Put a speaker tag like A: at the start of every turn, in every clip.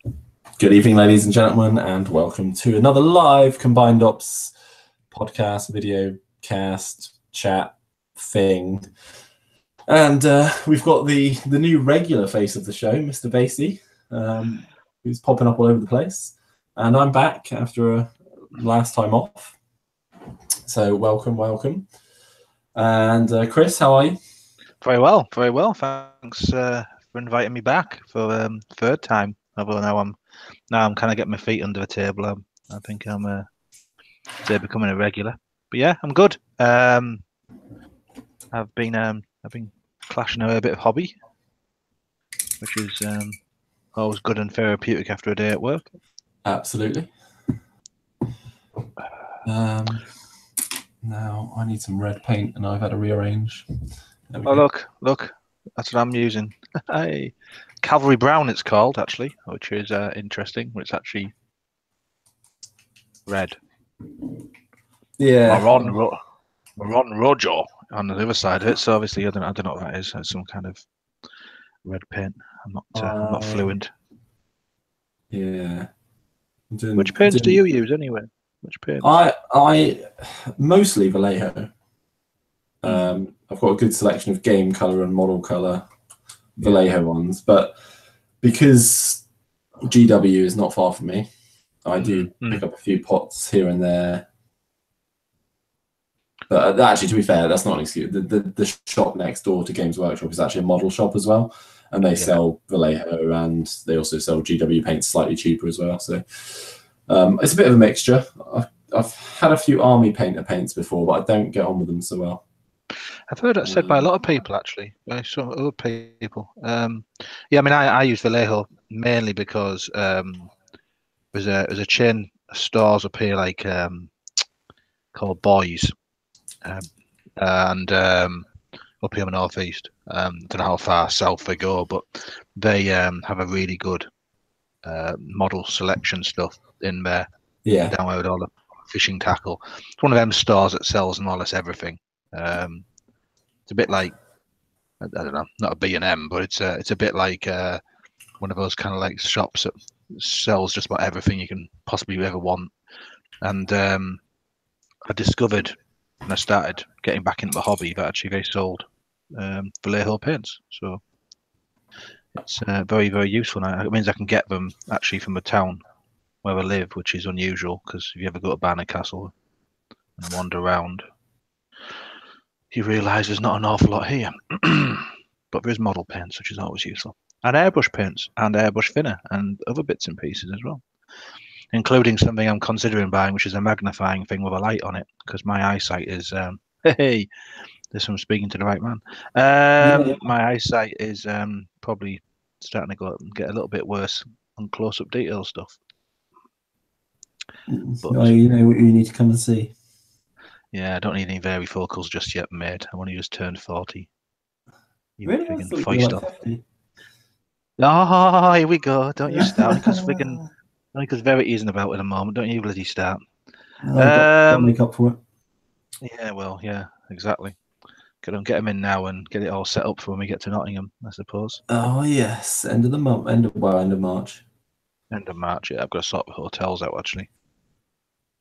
A: Good evening, ladies and gentlemen, and welcome to another live Combined Ops podcast, video cast, chat thing. And we've got the new regular face of the show, Mr. Basie, who's popping up all over the place. And I'm back after a last time off. So welcome. And Chris, how are you?
B: Very well. Thanks for inviting me back for third time. Although now I'm kind of getting my feet under the table. I think I'm becoming a regular. But yeah, I'm good. I've been clashing away a bit of hobby, which is always good and therapeutic after a day at work.
A: Absolutely. Now I need some red paint, and I've had to rearrange.
B: Oh look, that's what I'm using. Hey, Cavalry Brown, it's called actually, which is interesting. It's actually red.
A: Yeah.
B: Maron Rojo on the other side of it. So obviously, I don't know what that is. It's some kind of red paint. I'm not fluent.
A: Yeah.
B: Which paints do you use anyway? Which paints?
A: I mostly Vallejo. I've got a good selection of game color and model color Vallejo ones, but because GW is not far from me, I do pick up a few pots here and there. But actually, to be fair, that's not an excuse. The shop next door to Games Workshop is actually a model shop as well, and they sell Vallejo, and they also sell GW paints slightly cheaper as well. So it's a bit of a mixture. I've had a few army painter paints before, but I don't get on with them so well.
B: I've heard that said by a lot of people, actually, by some other people. Yeah, I mean, I use Vallejo mainly because there's a chain of stores up here like called Boys, and up here in the northeast. Don't know how far south they go, but they have a really good model selection stuff in there.
A: Yeah,
B: down there with all the fishing tackle. It's one of them stores that sells more or less everything. It's a bit like, I don't know, not a B&M, but it's a bit like one of those kind of like shops that sells just about everything you can possibly ever want. And I discovered when I started getting back into the hobby that actually they sold Vallejo paints. So it's very, very useful now. It means I can get them actually from the town where I live, which is unusual because if you ever go to Barnard Castle and wander around, you realise there's not an awful lot here. But there is model paints, which is always useful. And airbrush paints and airbrush thinner and other bits and pieces as well. Including something I'm considering buying, which is a magnifying thing with a light on it, because my eyesight is hey, this I'm speaking to the right man. My eyesight is probably starting to get a little bit worse on close-up detail stuff.
A: But you know what you need to come and see.
B: Yeah, I don't need any varifocals just yet, mate. I've only just turned 40.
A: Really? I thought you were like 50.
B: Oh, here we go. Don't you start because because Verity isn't about at the moment. Don't you bloody start.
A: Got to make up for it.
B: Yeah, well, yeah, exactly. Get him in now and get it all set up for when we get to Nottingham, I suppose.
A: Oh yes, end of the month, end of March.
B: End of March, yeah. I've got to sort the hotels out actually.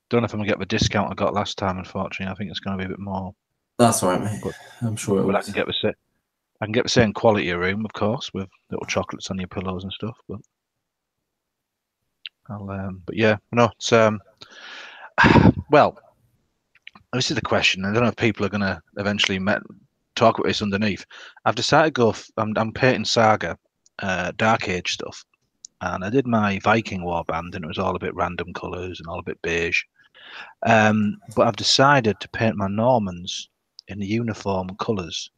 B: Don't know if I'm gonna get the discount I got last time. Unfortunately, I think it's going to be a bit more.
A: That's all right, mate. But I'm sure it will.
B: I can get the same quality of room, of course, with little chocolates on your pillows and stuff. But but yeah, no, it's well. This is the question. I don't know if people are going to eventually talk about this underneath. I've decided to go. I'm painting Saga, Dark Age stuff, and I did my Viking warband, and it was all a bit random colours and all a bit beige. But I've decided to paint my Normans in the uniform colours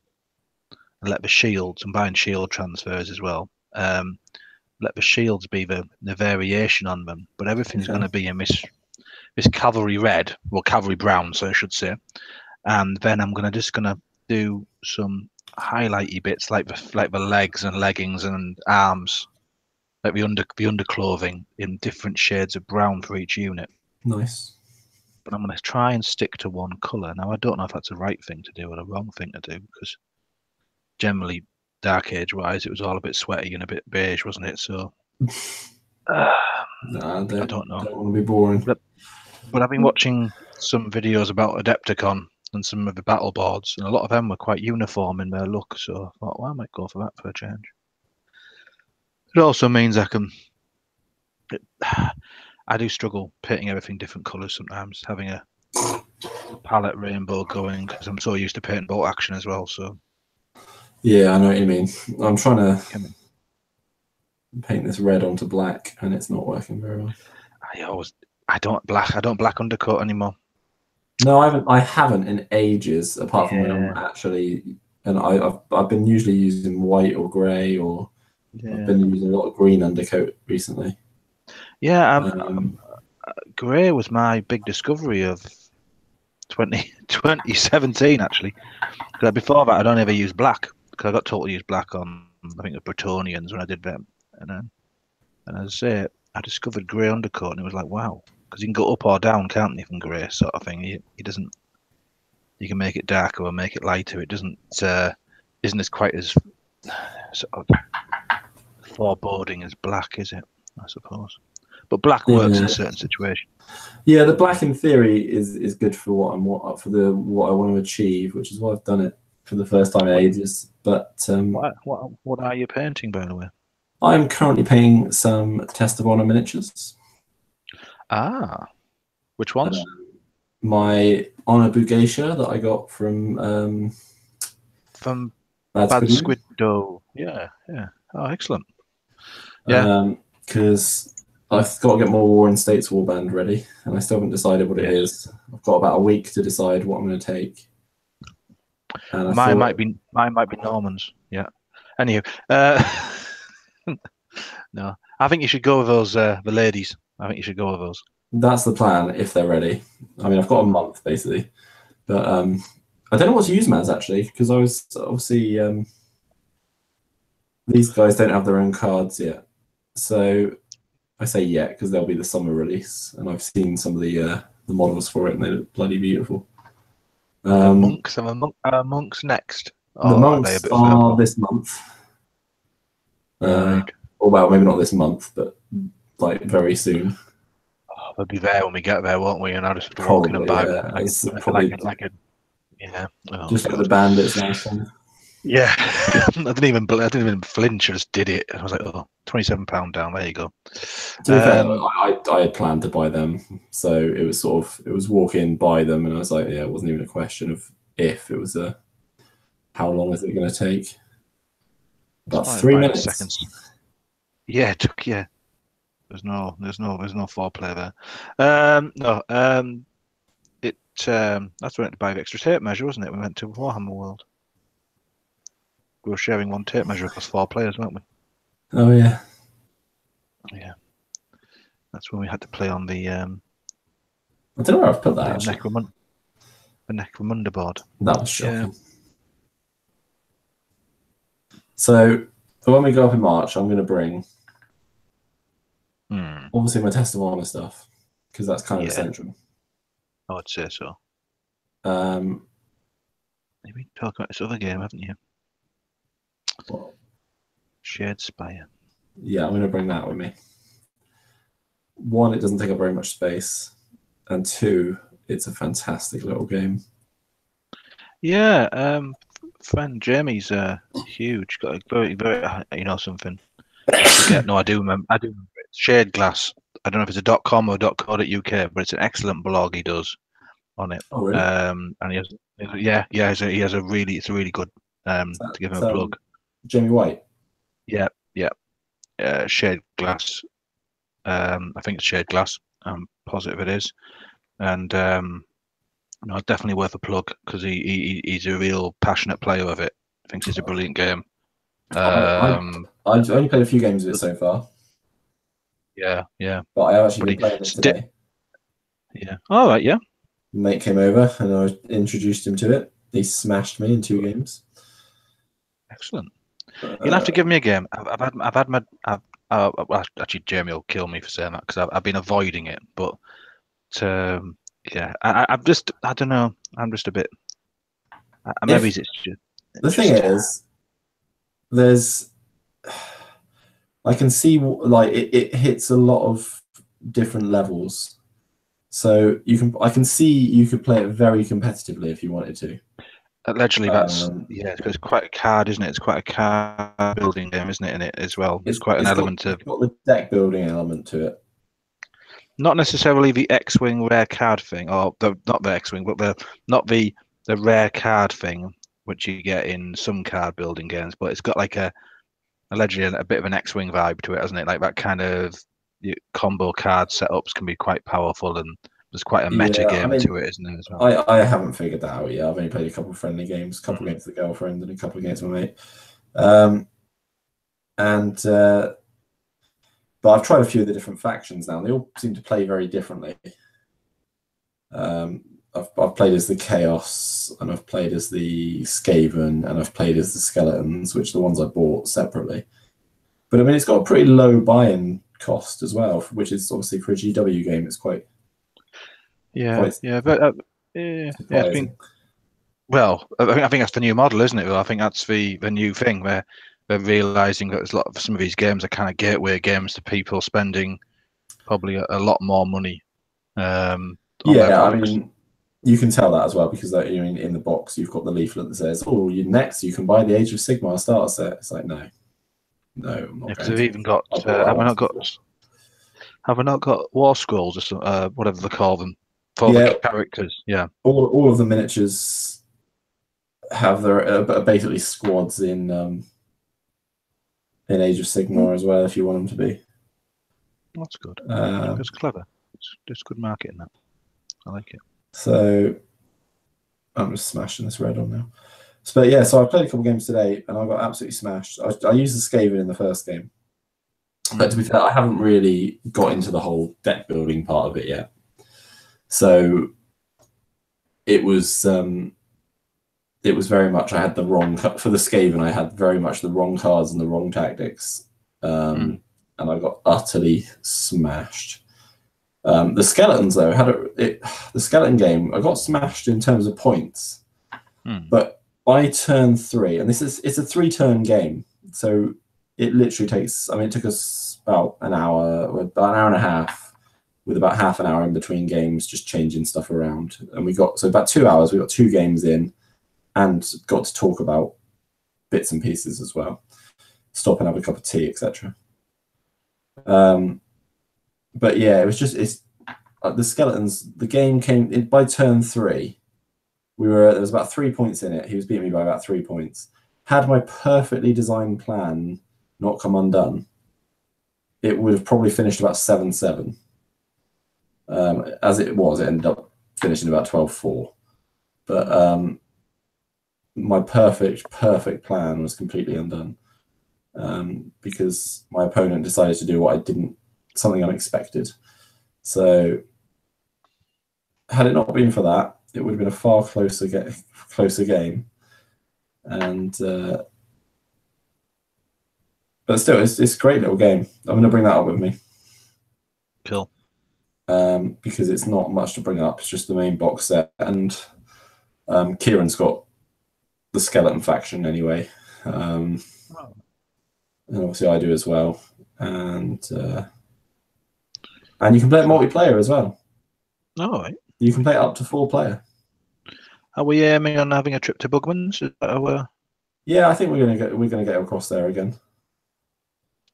B: and let the shields. I'm buying shield transfers as well. Let the shields be the variation on them, but everything's going to be in this cavalry red, well, cavalry brown, so I should say. And then I'm just gonna do some highlighty bits like the legs and leggings and arms, like the underclothing in different shades of brown for each unit.
A: Nice.
B: But I'm gonna try and stick to one colour. Now I don't know if that's the right thing to do or the wrong thing to do, because generally Dark Age wise it was all a bit sweaty and a bit beige, wasn't it? So
A: Nah,
B: I don't know.
A: Don't want to be boring.
B: But I've been watching some videos about Adepticon and some of the battle boards, and a lot of them were quite uniform in their look. So I thought, well, I might go for that for a change. It also means I can. I do struggle painting everything different colours sometimes, having a palette rainbow going because I'm so used to painting bolt action as well. So
A: yeah, I know what you mean. I'm trying to paint this red onto black, and it's not working very well.
B: I don't black undercoat anymore.
A: No, I haven't in ages, apart from when I'm actually, and I've been usually using white or grey, or I've been using a lot of green undercoat recently.
B: Yeah, grey was my big discovery of 2017 actually. Because before that, I'd only ever used black because I got told to use black on I think the Bretonians when I did them, and as I say, I discovered grey undercoat, and it was like wow, because you can go up or down, can't you, from grey sort of thing. It doesn't. You can make it darker or make it lighter. It doesn't isn't as quite as sort of foreboding as black, is it? I suppose. But black works in certain situations.
A: Yeah, the black in theory is good for what I want to achieve, which is why I've done it for the first time in ages. But
B: what are you painting, by the way?
A: I'm currently painting some Test of Honor miniatures.
B: Ah, which ones?
A: My Honor Bugeisha that I got from
B: Bad Squid Dough. Yeah. Oh, excellent.
A: Yeah. Because I've got to get my War in States warband ready, and I still haven't decided what it is. I've got about a week to decide what I'm going to take. And
B: mine might be Normans. Yeah. Anyway, no, I think you should go with those the ladies. I think you should go with those.
A: That's the plan if they're ready. I mean, I've got a month basically, but I don't know what to use them as actually, because I was obviously these guys don't have their own cards yet. So I say yet because they'll be the summer release, and I've seen some of the models for it, and they look bloody beautiful.
B: The monks are monks next.
A: The monks are this month.
B: Right.
A: Or well, maybe not this month, but like very soon.
B: Oh, they'll be there when we get there, won't we? And I'll just
A: Probably,
B: walking about
A: like
B: a yeah. Oh,
A: just like the bandits last time.
B: Yeah, I didn't even flinch. I just did it. I was like, oh, £27 down. There you go.
A: To be fair, I had planned to buy them, so it was walk in, buy them, and I was like, yeah, it wasn't even a question of if, it was how long is it going to take? About 3 minutes.
B: Seconds. Yeah, it took. Yeah, there's no foreplay there. That's when to buy the extra tape measure, wasn't it? We went to Warhammer World. We were sharing one tape measure across 4 players, weren't we?
A: Oh yeah.
B: Yeah. That's when we had to play on the.
A: I don't know where I've put that.
B: The Necromunda board.
A: That was shocking. Yeah. So when we go up in March, I'm going to bring obviously my Test of Honor stuff, because that's kind of essential.
B: I would say so. Maybe talk about this other game, haven't you?
A: What?
B: Shared Spire.
A: Yeah, I'm going to bring that with me. 1, it doesn't take up very much space, and 2, it's a fantastic little game.
B: Yeah, friend Jamie's huge. Got a very, very, something. I forget. No, I do remember. it. Shade Glass. I don't know if it's a .com or .co.uk, but it's an excellent blog he does on it.
A: Oh, really?
B: And he has, it's a really good. To give him a plug.
A: Jamie White.
B: Yeah. Shade Glass. I think it's Shade Glass. I'm positive it is, and definitely worth a plug because he's a real passionate player of it. Thinks it's a brilliant game.
A: I've only played a few games of it so far.
B: Yeah.
A: But I have actually been playing it today.
B: Yeah. All right. Yeah.
A: Mate came over and I introduced him to it. He smashed me in 2 games.
B: Excellent. You'll have to give me a game. Actually, Jamie will kill me for saying that because I've been avoiding it. But I don't know. I'm just a bit.
A: The thing is, there's I can see like it hits a lot of different levels. So I can see you could play it very competitively if you wanted to.
B: Allegedly, it's quite a card, isn't it? It's quite a card building game, isn't it? In it as well, there's quite an element of.
A: It's got the deck building element to it.
B: Not necessarily the X-wing rare card thing, or not the X-wing, but not the rare card thing, which you get in some card building games. But it's got like allegedly a bit of an X-wing vibe to it, hasn't it? Like that kind of combo card setups can be quite powerful, and there's quite a meta game to it, isn't there? As well.
A: I haven't figured that out yet. I've only played a couple of friendly games, a couple of games with the girlfriend, and a couple of games with my mate. But I've tried a few of the different factions now. They all seem to play very differently. I've played as the Chaos, and I've played as the Skaven, and I've played as the Skeletons, which are the ones I bought separately. But I mean, it's got a pretty low buy-in cost as well, which is obviously for a GW game. It's quite.
B: It's been. Well, I think that's the new model, isn't it? Well, I think that's the new thing where they're realizing that there's some of these games are kind of gateway games to people spending probably a lot more money.
A: I mean, you can tell that as well because in the box you've got the leaflet that says, "Oh, next you can buy the Age of Sigmar starter set." It's like no, I'm not.
B: Because they've even got have I not got War Scrolls or whatever they call them for the characters? Yeah,
A: all of the miniatures have their basically squads in Age of Sigmar as well, if you want them to be.
B: That's good. That's clever. It's good marketing, that. I like it.
A: So I'm just smashing this red on now. So I played a couple games today, and I got absolutely smashed. I used the Skaven in the first game, but to be fair, I haven't really got into the whole deck building part of it yet. So it was very much I had the wrong for the Skaven. I had very much the wrong cards and the wrong tactics, and I got utterly smashed. The Skeletons though the Skeleton game. I got smashed in terms of points, but by turn 3, and it's a 3-turn game, so it literally takes. I mean, it took us about an hour and a half, with about half an hour in between games, just changing stuff around, and about 2 hours. We got 2 games in. And got to talk about bits and pieces as well. Stop and have a cup of tea, etc. But yeah, it was just the Skeletons. The game came by turn 3. There was about 3 points in it. He was beating me by about 3 points. Had my perfectly designed plan not come undone, it would have probably finished about 7-7. As it was, it ended up finishing about 12-4. But my perfect plan was completely undone because my opponent decided to do something unexpected. So had it not been for that, it would have been a far closer game. And but still, it's a great little game. I'm going to bring that up with me.
B: Cool.
A: Because it's not much to bring up. It's just the main box set, and Kieran's got the Skeleton faction anyway, and obviously I do as well, and you can play it multiplayer as well.
B: All right.
A: You can play it up to 4-player.
B: Are we aiming on having a trip to Bookmans?
A: Yeah, I think we're gonna get across there again.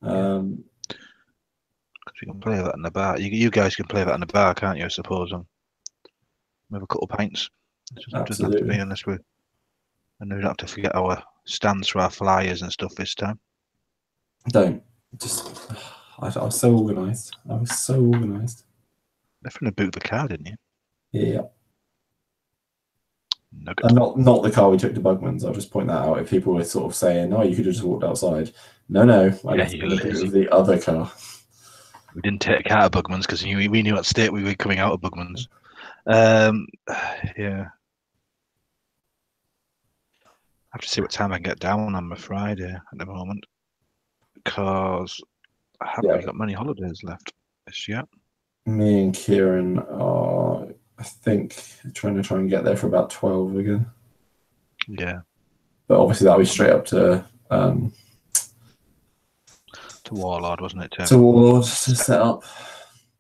A: Because
B: we can play that in the bar. You guys can play that in the bar, can't you? I suppose. We have a couple of pints. It doesn't have to be unless we. And we don't have to forget our stands for our flyers and stuff this time.
A: Don't. I was so organised.
B: Definitely booked the car, didn't you?
A: Yeah.
B: Nugget.
A: And not the car we took to Bookmans. I'll just point that out. If people were sort of saying, "Oh, you could have just walked outside," no, I left the other car.
B: We didn't take a car to Bookmans because we knew what state we were coming out of Bookmans. Yeah. I have to see what time I can get down on my Friday at the moment, because I haven't really got many holidays left this year.
A: Me and Kieran are, I think, trying to get there for about 12 again.
B: Yeah.
A: But obviously that'll be straight up to
B: to Warlord, wasn't it, Tim?
A: To Warlord to set up,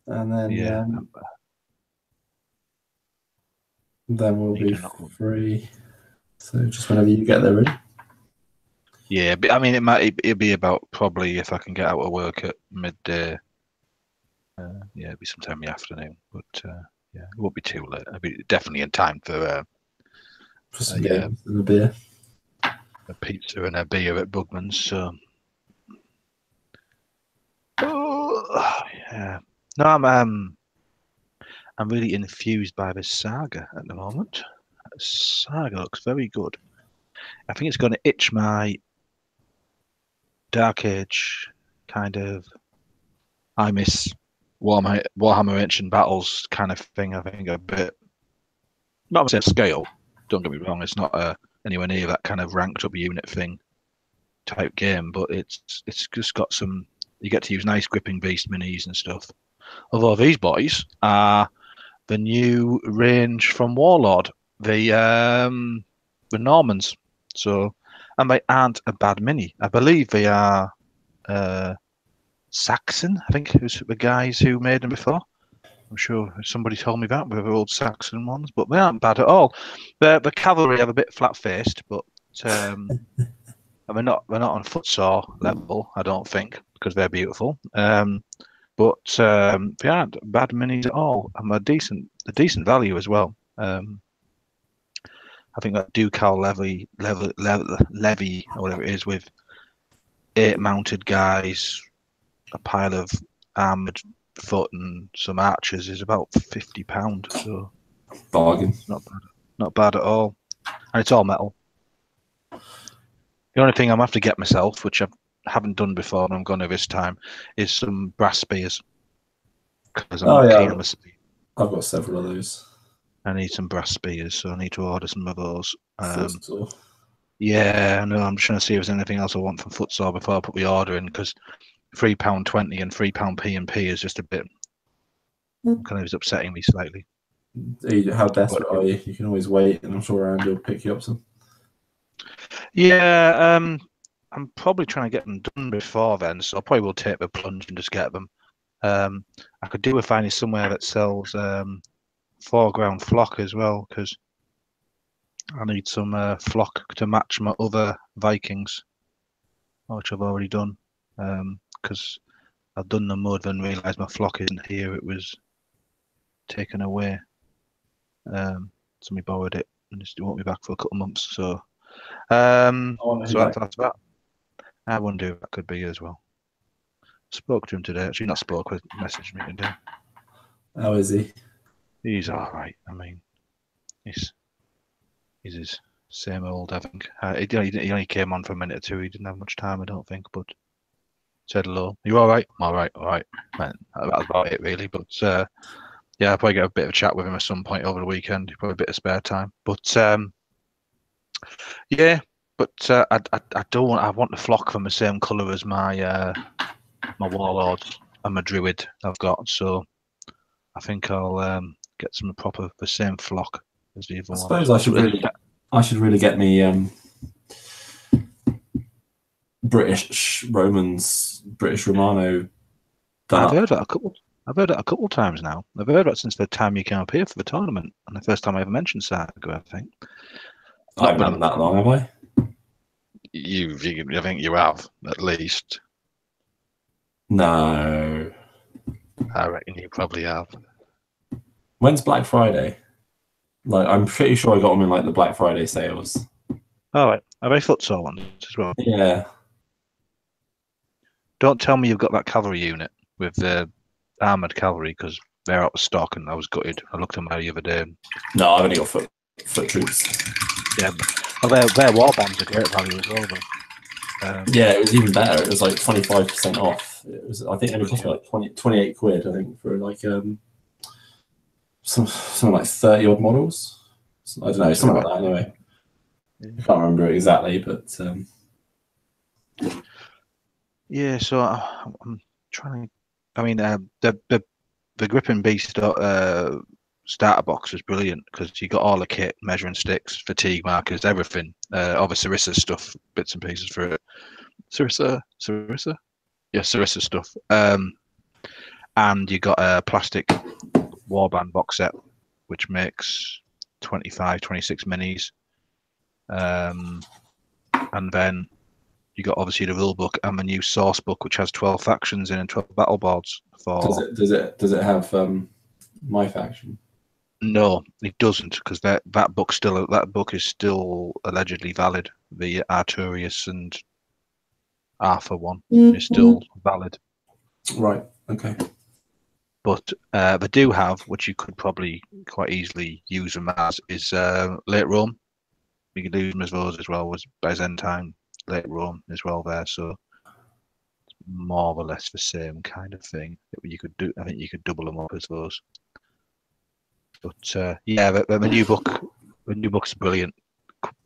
A: and then
B: Yeah.
A: then we'll be free. So just whenever you get there, really.
B: Yeah, but I mean, it'd be about probably if I can get out of work at midday. Yeah, it'd be sometime in the afternoon, but yeah, it won't be too late. It'll be definitely in time for
A: some games and a beer,
B: a pizza and a beer at Bookmans. So, yeah, no, I'm really infused by this Saga at the moment. Saga looks very good. I think it's going to itch my Dark Age kind of. I miss Warhammer Ancient Battles kind of thing. I think a bit, not the same scale. Don't get me wrong; it's not anywhere near that kind of ranked up unit thing type game, but it's just got some. You get to use nice gripping beast minis and stuff. Although these boys are the new range from Warlord, the Normans. So, and they aren't a bad mini. I believe they are Saxon. I think it was the guys who made them before. I'm sure somebody told me that with the old Saxon ones, but they aren't bad at all. The cavalry are a bit flat faced, but and they're not on footsore level, I don't think, because they're beautiful. But they aren't bad minis at all, and they're decent value as well. I think that Ducal levy or whatever it is with 8 mounted guys, a pile of armored foot and some archers is about £50. So
A: bargain.
B: Not bad at all, and it's all metal. The only thing I'm gonna have to get myself, which I haven't done before, and I'm going to this time, is some brass spears. Because I'm not keen on the spear.
A: I've got several of those.
B: I need some brass spears, so I need to order some of those.
A: Footsore.
B: Yeah, I know. I'm just trying to see if there's anything else I want from Footsore before I put the order in, because £3.20 and £3 P&P is just a bit kind of upsetting me slightly.
A: How desperate are you? You can always wait, and I'm sure Andy will pick you up some.
B: Yeah, I'm probably trying to get them done before then, so I probably will take the plunge and just get them. I could do with finding somewhere that sells foreground flock as well, because I need some flock to match my other Vikings, which I've already done. Because I've done the mud and realised my flock isn't here. It was taken away. Somebody borrowed it and just won't be back for a couple of months. So, that's that. I wonder who that could be as well. Spoke to him today. Actually, not spoke, but messaged me today.
A: How is he?
B: He's all right. I mean, he's his same old, I think. He only came on for a minute or two. He didn't have much time, I don't think, but said hello. You all right? I'm all right. Man, that's about it, really. But yeah, I'll probably get a bit of a chat with him at some point over the weekend. Probably a bit of spare time. But yeah, but I don't want. I want the flock from the same colour as my my warlords and my druid I've got. So I think I'll get some the same flock as the other one.
A: I suppose I should really get me British Romans, British Romano.
B: I've heard that a couple of times now. I've heard that since the time you came up here for the tournament, and the first time I ever mentioned Saga, I think.
A: I haven't done that long, have I?
B: I think you have, at least.
A: No.
B: I reckon you probably have.
A: When's Black Friday? Like, I'm pretty sure I got them in like the Black Friday sales.
B: All right. Are they footsore ones as well?
A: Yeah.
B: Don't tell me you've got that cavalry unit with the armoured cavalry, because they're out of stock and I was gutted. I looked at them the other day.
A: No, I've only got foot troops.
B: Yeah. Their war bombs are great value as well, though.
A: Yeah, it was even better. It was like 25% off. It was, I think, it only cost me like 28 quid, I think, for like something like 30 odd models. I don't know, something like that anyway. Yeah. I can't remember it exactly, but
B: yeah. So I'm trying to. I mean, the gripping beast starter box was brilliant, because you got all the kit, measuring sticks, fatigue markers, everything. All the Sarissa stuff, bits and pieces for it. Sarissa. Yeah, Sarissa stuff. And you got a plastic warband box set, which makes 25, 26 minis. And then you got obviously the rule book and the new source book, which has 12 factions in and 12 battle boards.
A: Does it have my faction?
B: No, it doesn't, because that book is still allegedly valid. The Arturius and Arthur one is still valid.
A: Right. Okay.
B: But they do have, which you could probably quite easily use them as, is late Rome. You could use them as those as well as Byzantine, late Rome as well there. So it's more or less the same kind of thing that you could do. I think you could double them up as those. But yeah, the new book's brilliant.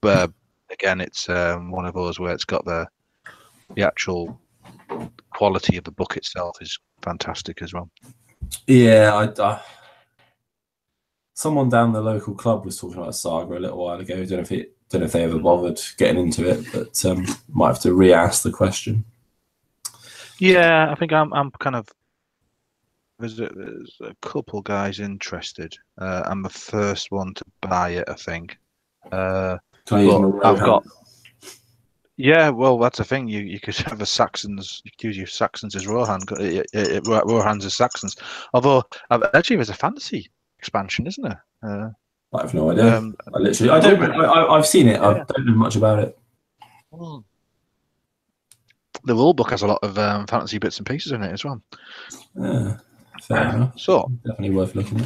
B: Again, it's one of those where it's got the actual quality of the book itself is fantastic as well.
A: Yeah, someone down the local club was talking about Saga a little while ago. Don't know if they ever bothered getting into it, but might have to re-ask the question.
B: Yeah, I think I'm kind of. There's a couple guys interested. I'm the first one to buy it, I think.
A: Can I use my
B: I've Yeah, well, that's the thing. You could have a Saxons. You could use your Saxons as Rohan. Rohan's as Saxons. Although actually, there's a fantasy expansion, isn't there?
A: I have no idea. I've seen it. Yeah. I don't know much about it.
B: The rule book has a lot of fantasy bits and pieces in it as well.
A: Fair enough.
B: So
A: definitely worth looking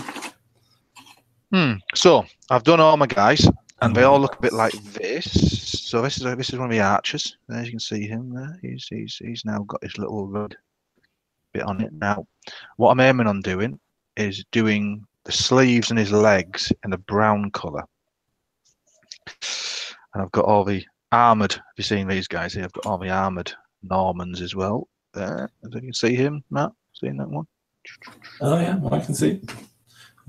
A: at.
B: So I've done all my guys, and they all look a bit like this. So this is one of the archers. There you can see him there. He's now got his little red bit on it. Now, what I'm aiming on doing is doing the sleeves and his legs in a brown colour. And I've got all the armoured. Have you seen these guys here? I've got all the armoured Normans as well. There, if you can see him, Matt, seeing that one?
A: Oh yeah, I can see.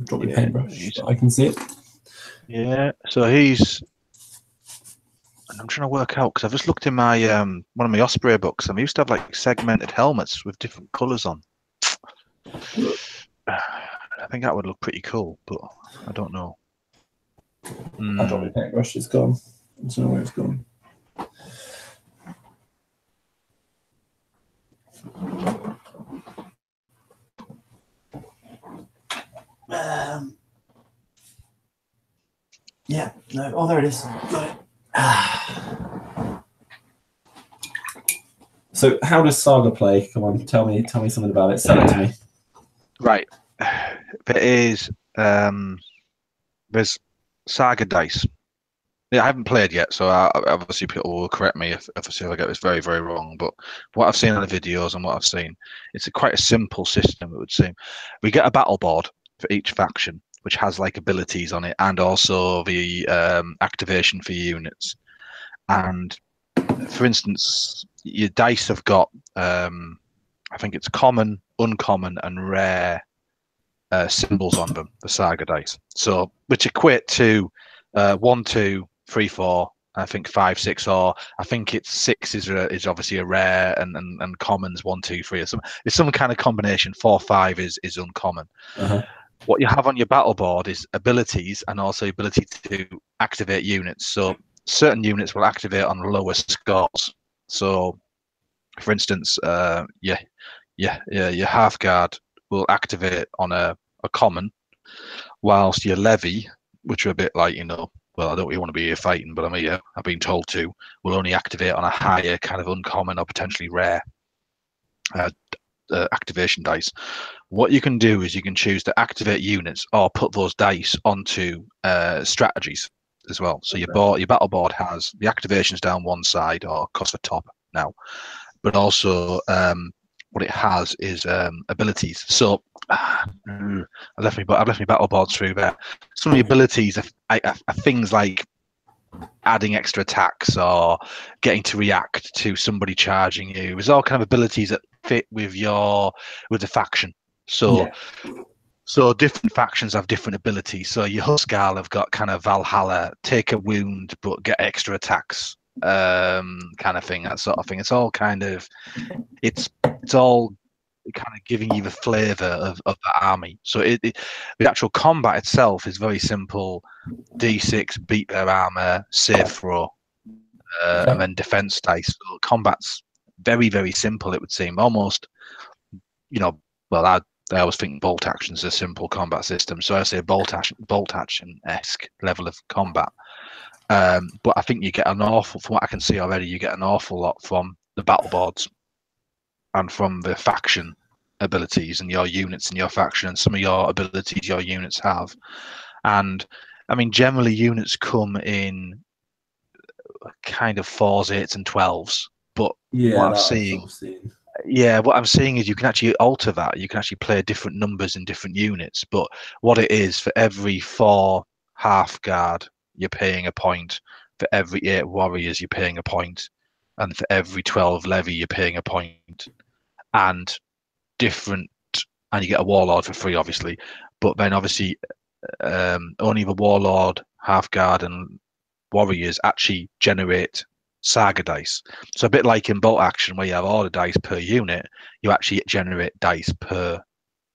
A: Drop your paintbrush. I can see it.
B: Yeah, so he's. And I'm trying to work out because I've just looked in my one of my Osprey books, and we used to have like segmented helmets with different colours on. I think that would look pretty cool, but I don't know.
A: I dropped my paintbrush. It's gone. I don't know where it's gone. Yeah, no. Oh, there it is. Got it. So, how does Saga play? Come on, tell me something about it. Sell it to me.
B: Right, there is there's Saga dice. Yeah, I haven't played yet, so obviously people will correct me if I say I get this very, very wrong. But what I've seen in the videos and what I've seen, it's quite a simple system, it would seem. We get a battle board for each faction, which has like abilities on it, and also the activation for units. And for instance, your dice have got, I think it's common, uncommon, and rare symbols on them, the Saga dice. So, which equate to 1, 2, 3, 4. I think 5, 6, or I think it's 6 is obviously a rare, and commons 1, 2, 3. It's some kind of combination. 4, 5 is uncommon. What you have on your battle board is abilities and also ability to activate units. So certain units will activate on lower scores. So, for instance, your Hearth Guard will activate on a common, whilst your levy, which are a bit like, well, I don't really want to be here fighting, but I'm here, I've been told to, will only activate on a higher kind of uncommon or potentially rare activation dice. What you can do is you can choose to activate units or put those dice onto strategies as well. So your battle board has the activations down one side, or across the top now, but also what it has is abilities. So I left my battle boards through there. Some of the abilities are things like adding extra attacks or getting to react to somebody charging you. There's all kind of abilities that fit with the faction. So different factions have different abilities. So your Huskarl have got kind of Valhalla, take a wound but get extra attacks kind of thing, that sort of thing. It's all kind of it's all kind of giving you the flavor of the army. So the actual combat itself is very simple: D6, beat their armor, save throw, and then defense dice. So combat's very, very simple. It would seem almost, well, I always think bolt action's a simple combat system. So I say bolt action-esque level of combat. But I think you get from what I can see already, you get an awful lot from the battle boards and from the faction abilities and your units in your faction and some of your abilities your units have. And I mean, generally units come in kind of 4s, 8s, and 12s. But what I'm seeing is you can actually alter that. You can actually play different numbers in different units. But what it is, for every 4 Hearth Guard, you're paying a point. For every 8 warriors, you're paying a point. And for every 12 levy, you're paying a point. And you get a warlord for free, obviously. But then obviously only the warlord, Hearth Guard, and warriors actually generate Saga dice. So a bit like in bolt action where you have order dice per unit, you actually generate dice per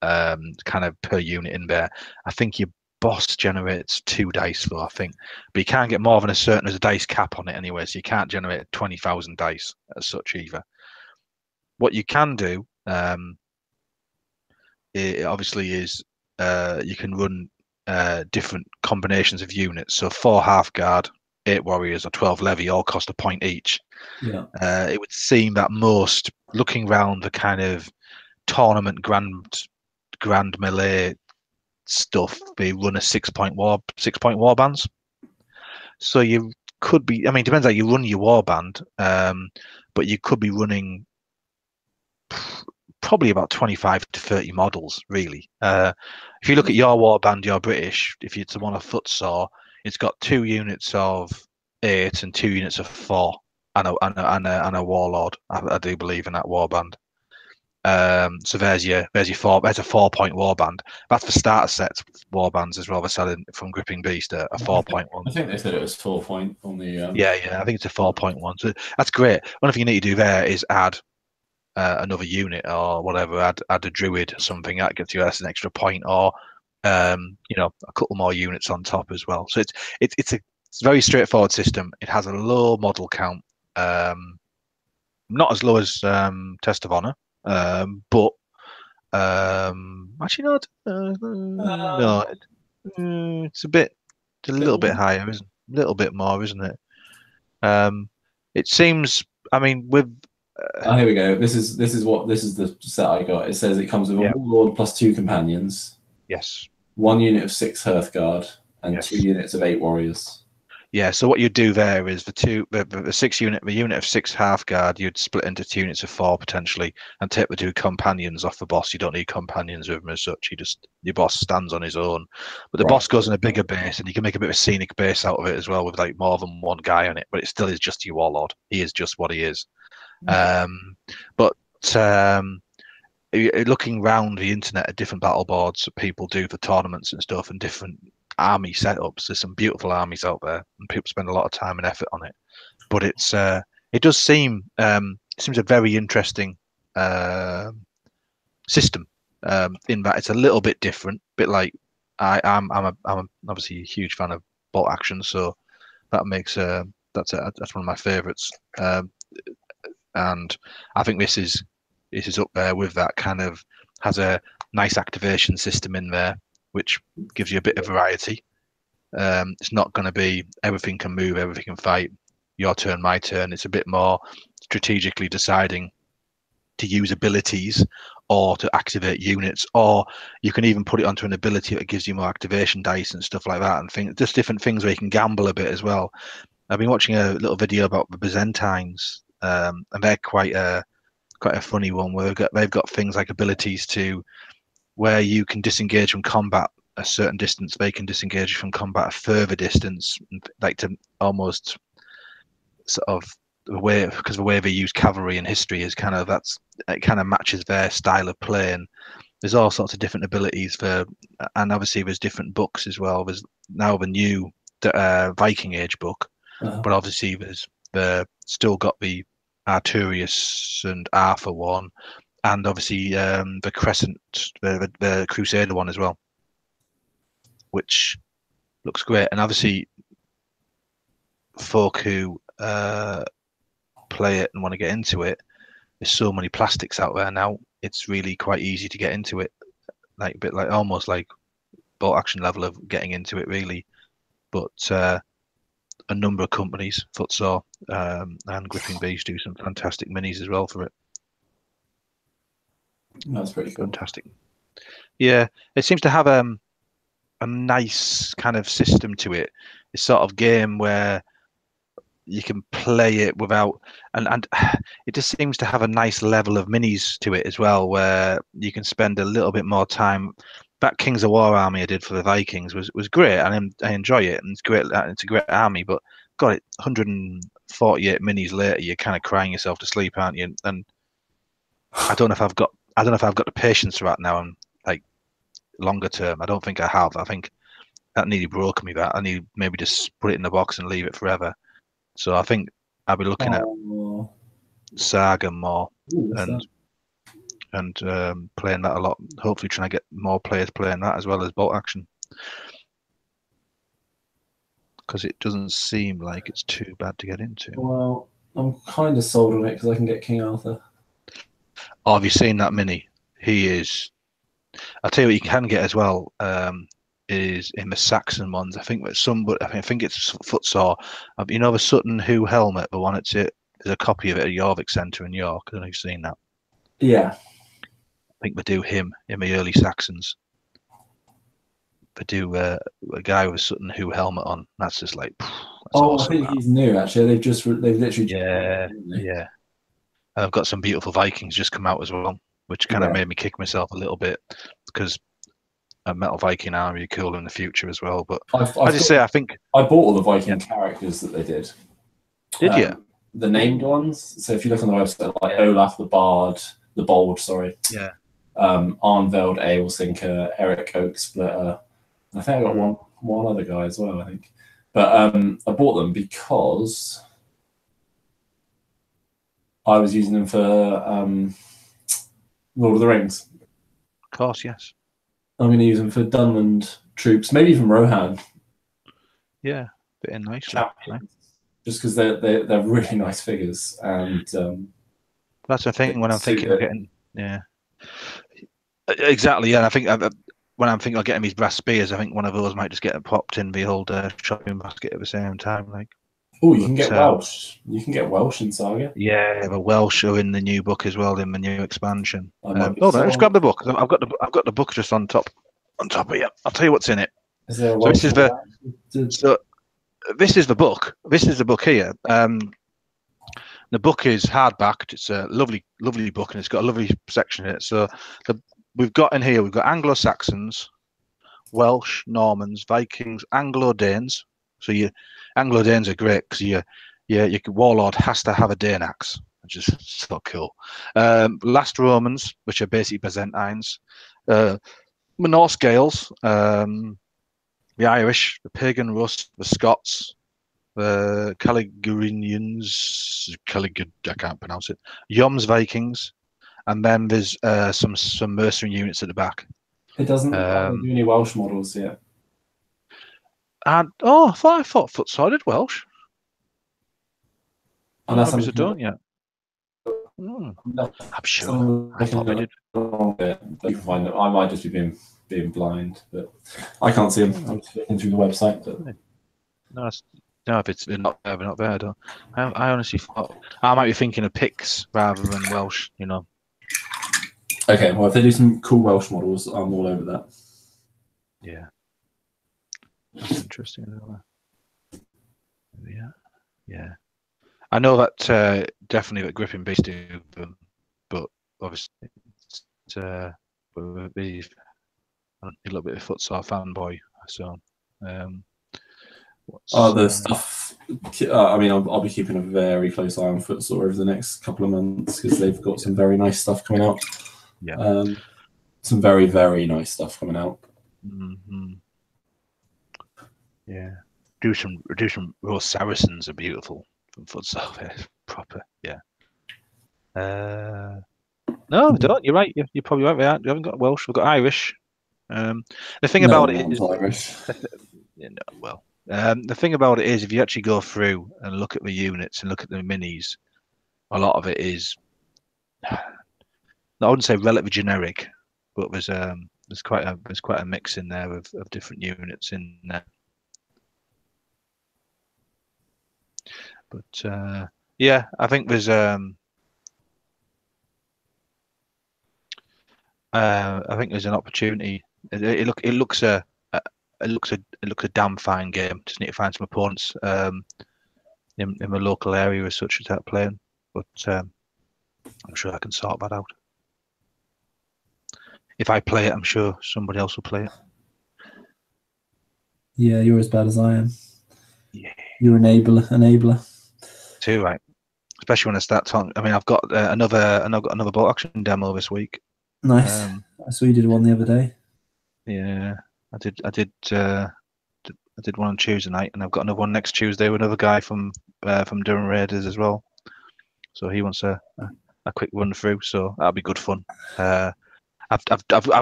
B: per unit in there. I think your boss generates 2 dice though, I think, but you can't get more than there's a dice cap on it anyway, so you can't generate 20,000 dice as such either. What you can do, it obviously is you can run different combinations of units. So 4 Hearth Guard, 8 warriors, or 12 levy all cost a point each.
A: Yeah.
B: It would seem that most, looking around the kind of tournament grand melee stuff, they run a 6-point war bands. So you could be, I mean, it depends how you run your war band, but you could be running probably about 25 to 30 models, really. If you look at your war band, you're British, if it's one of Footsaw, it's got 2 units of 8 and 2 units of 4 and a warlord. I do believe in that war band. So there's a 4-point war band. That's for starter sets war bands as well. They're selling from Gripping Beast a 4-point one.
A: I think they said it was 4 point on the.
B: Yeah, I think it's a 4-point one. So that's great. One thing you need to do there is add another unit or whatever. Add a druid or something that gives you an extra point, or a couple more units on top as well. So it's a very straightforward system. It has a low model count, not as low as Test of Honor, but actually not. No, it's a little bit higher, isn't it? A little bit more, isn't it? It seems. I mean, with.
A: Here we go. This is the set I got. It says it comes with a warlord plus 2 companions.
B: Yes.
A: 1 unit of 6 Hearth Guard and 2 units of 8 warriors.
B: Yeah, so what you do there is the unit of 6 Hearth Guard, you'd split into 2 units of 4 potentially, and take the 2 companions off the boss. You don't need companions with him as such. Your boss stands on his own, but the boss goes in a bigger base, and you can make a bit of a scenic base out of it as well, with like more than 1 guy on it. But it still is just your warlord. He is just what he is. Looking around the internet at different battle boards that people do for tournaments and stuff, and different army setups, there's some beautiful armies out there, and people spend a lot of time and effort on it. But it does seem seems a very interesting system, in that it's a little bit different, bit like I'm obviously a huge fan of bolt action, so that makes that's one of my favorites, and I think this is up there with that. Kind of has a nice activation system in there, which gives you a bit of variety. It's not going to be everything can move, everything can fight, your turn, my turn. It's a bit more strategically deciding to use abilities or to activate units, or you can even put it onto an ability that gives you more activation dice and stuff like that, and just different things where you can gamble a bit as well. I've been watching a little video about the Byzantines, and they're quite a funny one, where they've got things like abilities to where you can disengage from combat a certain distance, they can disengage from combat a further distance, like to almost sort of the way, because the way they use cavalry in history is kind of it kind of matches their style of play. And there's all sorts of different abilities and obviously there's different books as well. There's now the new Viking Age book, but obviously there's they've still got the Arturius and Arthur one, and obviously the Crescent, the Crusader one as well, which looks great. And obviously, folk who play it and want to get into it, there's so many plastics out there now. It's really quite easy to get into it, like a bit like almost like bolt action level of getting into it, really. But a number of companies, Footsore and Gripping Beast, do some fantastic minis as well for it.
A: That's pretty cool.
B: Fantastic. Yeah, it seems to have a nice kind of system to it. It's sort of game where you can play it without, and it just seems to have a nice level of minis to it as well, where you can spend a little bit more time. That Kings of War army I did for the Vikings was great, and I enjoy it, and it's great. It's a great army, but got it 148 minis later, you're kind of crying yourself to sleep, aren't you? And I don't know if I've got the patience for that now, and like longer term, I don't think I have. I think that nearly broke me. That I need maybe just put it in the box and leave it forever. So I think I'll be looking at Saga more.
A: Ooh,
B: and playing that a lot. Hopefully trying to get more players playing that as well as bolt action, because it doesn't seem like it's too bad to get into.
A: Well, I'm kind of sold on it because I can get King Arthur.
B: Oh, have you seen that mini? He is. I'll tell you what you can get as well. Is in the Saxon ones. I think I think it's Footsore. You know the Sutton Who helmet, the one it's it. There's a copy of it at Jorvik Centre in York. I don't know if you've seen that.
A: Yeah.
B: I think they do him in the early Saxons. They do a guy with a Sutton Who helmet on. That's just like. That's awesome,
A: I think he's new actually. They've literally.
B: Yeah. And I've got some beautiful Vikings just come out as well, which kind of made me kick myself a little bit, because a Metal Viking army would be cool in the future as well. But I think
A: I bought all the Viking characters that they did.
B: Did you?
A: The named ones. So if you look on the website, like Olaf the Bard, the Bold, sorry.
B: Yeah.
A: Arnveld Ale-Sinker, Eric Oak Splitter. I think I got one other guy as well, I think. But I bought them because I was using them for Lord of the Rings.
B: Of course, yes.
A: I'm going to use them for Dunland troops, maybe even Rohan.
B: Yeah, bit in nice.
A: Right? Just because they're really nice figures, and
B: that's the thing when I'm thinking of getting. Yeah, exactly. Yeah, I think when I'm thinking of getting these brass spears, I think one of those might just get popped in the old shopping basket at the same time. Like,
A: oh, you can get Welsh. You can get Welsh in Saga.
B: Yeah, the Welsh are in the new book as well, in the new expansion. Let's grab the book. I've got the book just on top of here. I'll tell you what's in it.
A: Is there a Welsh
B: this is the book. This is the book here. The book is hardbacked. It's a lovely book, and it's got a lovely section in it. So we've got Anglo-Saxons, Welsh, Normans, Vikings, Anglo-Danes. So Anglo-Danes are great because your warlord has to have a Dane axe, which is so cool. Last Romans, which are basically Byzantines, the Norse Gaels, the Irish, the Pagan Rus, the Scots, the Caligurians, I can't pronounce it, Yoms Vikings, and then there's some mercenary units at the back.
A: It doesn't do any Welsh models yet.
B: And I thought Footsore did Welsh.
A: Unless
B: I don't yet. I'm sure. I thought they did.
A: You can find them. I might just be being blind, but I can't see them. I'm just looking through the website. But...
B: No, if it's not there, they're not there. I honestly thought I might be thinking of Picts rather than Welsh. You know.
A: Okay, well, if they do some cool Welsh models, I'm all over that.
B: Yeah. That's interesting. Yeah. I know that definitely that Gripping Beast do them, but obviously it's a little bit of Footsore fanboy. So,
A: the stuff. I mean, I'll be keeping a very close eye on Footsore over the next couple of months because they've got some very nice stuff coming out.
B: Yeah.
A: Some very, very nice stuff coming out.
B: Mm-hmm. Yeah. Do some Royal Saracens are beautiful futsal, yeah, proper, yeah. No, we don't. You're right. You're probably right. We haven't got Welsh. We've got Irish. The thing
A: No
B: about it
A: one's
B: is,
A: Irish.
B: the thing about it is, if you actually go through and look at the units and look at the minis, a lot of it is, I wouldn't say relatively generic, but there's quite a mix in there of different units in there. But yeah, I think there's an opportunity. It looks a damn fine game. Just need to find some opponents in the local area as such as that playing. But I'm sure I can sort that out. If I play it, I'm sure somebody else will play it.
A: Yeah, you're as bad as I am.
B: Yeah,
A: you're enabler.
B: Too right. Especially when I start talking. I mean, I've got another bolt action demo this week.
A: Nice. I saw you did one the other day.
B: Yeah, I did one on Tuesday night, and I've got another one next Tuesday with another guy from Durham Raiders as well. So he wants a quick run through, so that'll be good fun. I've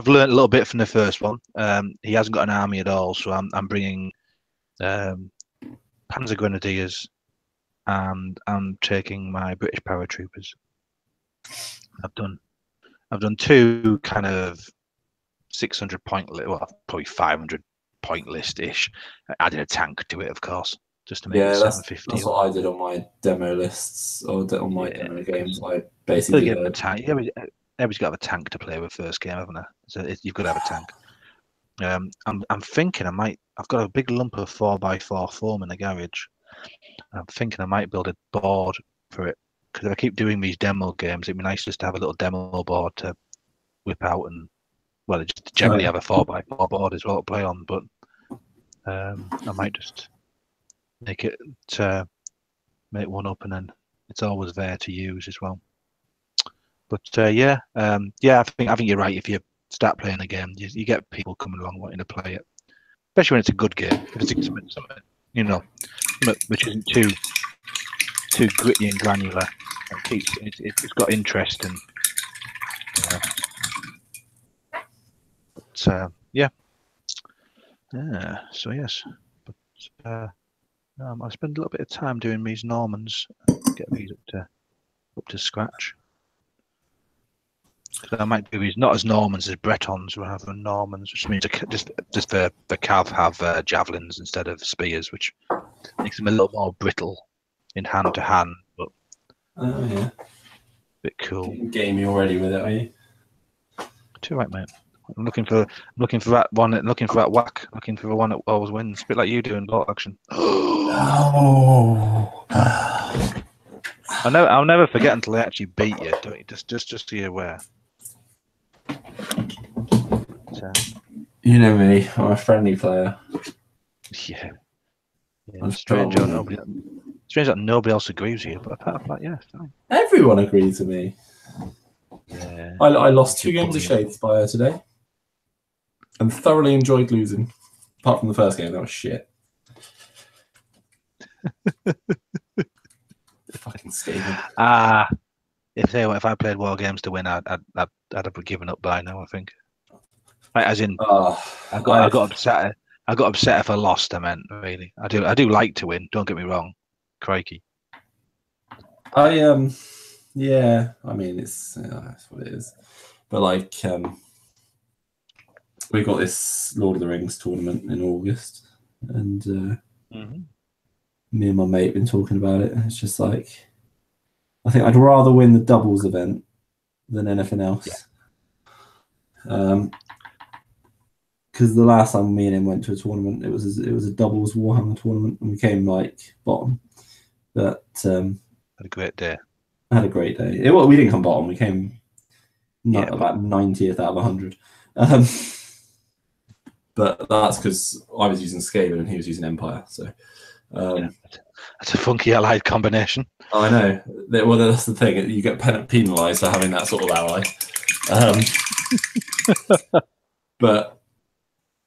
B: learned a little bit from the first one. He hasn't got an army at all, so I'm bringing Panzer Grenadiers, and I'm taking my British paratroopers. I've done two kind of 600 point, well, probably 500 point list ish. Added a tank to it, of course, just to make it 750.
A: That's what I did on my demo lists or on my demo games. I basically
B: did a tank. Everybody's got to have a tank to play with first game, haven't they? So you've got to have a tank. I'm thinking I've got a big lump of 4x4 foam in the garage. I'm thinking I might build a board for it, because if I keep doing these demo games, it'd be nice just to have a little demo board to whip out and, well, just generally have a 4x4 board as well to play on. But I might just make one up, and then it's always there to use as well. But I think you're right. If you start playing a game, you get people coming along wanting to play it, especially when it's a good game. If it's something, which isn't too gritty and granular. It's got interest and. So yes, but I spend a little bit of time doing these Normans, get these up to scratch. So I might do these not as Normans as Bretons rather than Normans, which means just the cav have javelins instead of spears, which makes them a little more brittle in hand to hand, but
A: yeah,
B: bit cool.
A: Gamey already with it, are you?
B: Too right, mate. I'm looking for that one. Looking for that whack. Looking for the one that always wins. A bit like you do in bolt action.
A: Oh.
B: I'll never forget until I actually beat you. Don't you? Just so you're aware.
A: You know me. I'm a friendly player.
B: Yeah. Strange that nobody else agrees with you, but apart from that, yeah, fine.
A: Everyone agrees with me.
B: Yeah.
A: I lost 2 games of Shadespire today, and thoroughly enjoyed losing. Apart from the first game, that was shit. Fucking scathing.
B: If I played war games to win, I'd have given up by now, I think. Like, as in, I got upset. I got upset if I lost. I meant, really. I do like to win. Don't get me wrong. Crikey.
A: Yeah. I mean, that's what it is. But like, we got this Lord of the Rings tournament in August, and me and my mate have been talking about it. And it's just like, I think I'd rather win the doubles event than anything else. Yeah. Because the last time me and him went to a tournament, it was a doubles Warhammer tournament, and we came like bottom. But
B: had a great day.
A: Had a great day. We didn't come bottom. We came about 90th out of 100. But that's because I was using Skaven and he was using Empire. So
B: that's a funky allied combination.
A: I know. Well, that's the thing. You get penalised for having that sort of ally. But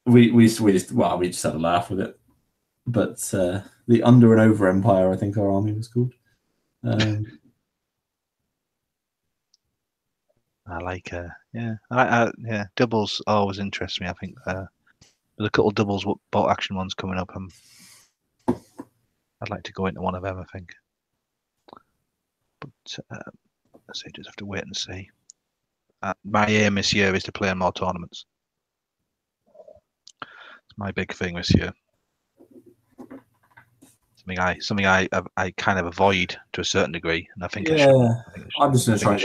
A: we just had a laugh with it. But the Under and Over Empire, I think our army was called.
B: I like yeah, doubles always interest me. I think there's a couple of doubles bolt action ones coming up. I'd like to go into one of them, I think. But let's see, just have to wait and see. My aim this year is to play in more tournaments. It's my big thing this year. Something I kind of avoid to a certain degree, and I think I should.
A: I'm just going to try and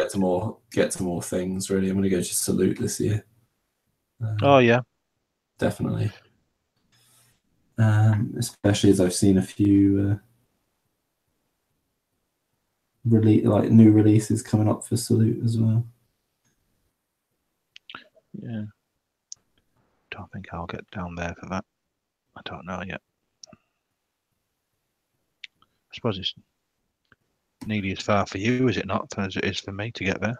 A: get to more things. Really, I'm going to go to Salute this year.
B: Oh yeah,
A: definitely. Especially as I've seen a few new releases coming up for Salute as well.
B: Yeah, don't think I'll get down there for that. I don't know yet. I suppose it's nearly as far for you, is it not, as it is for me to get there?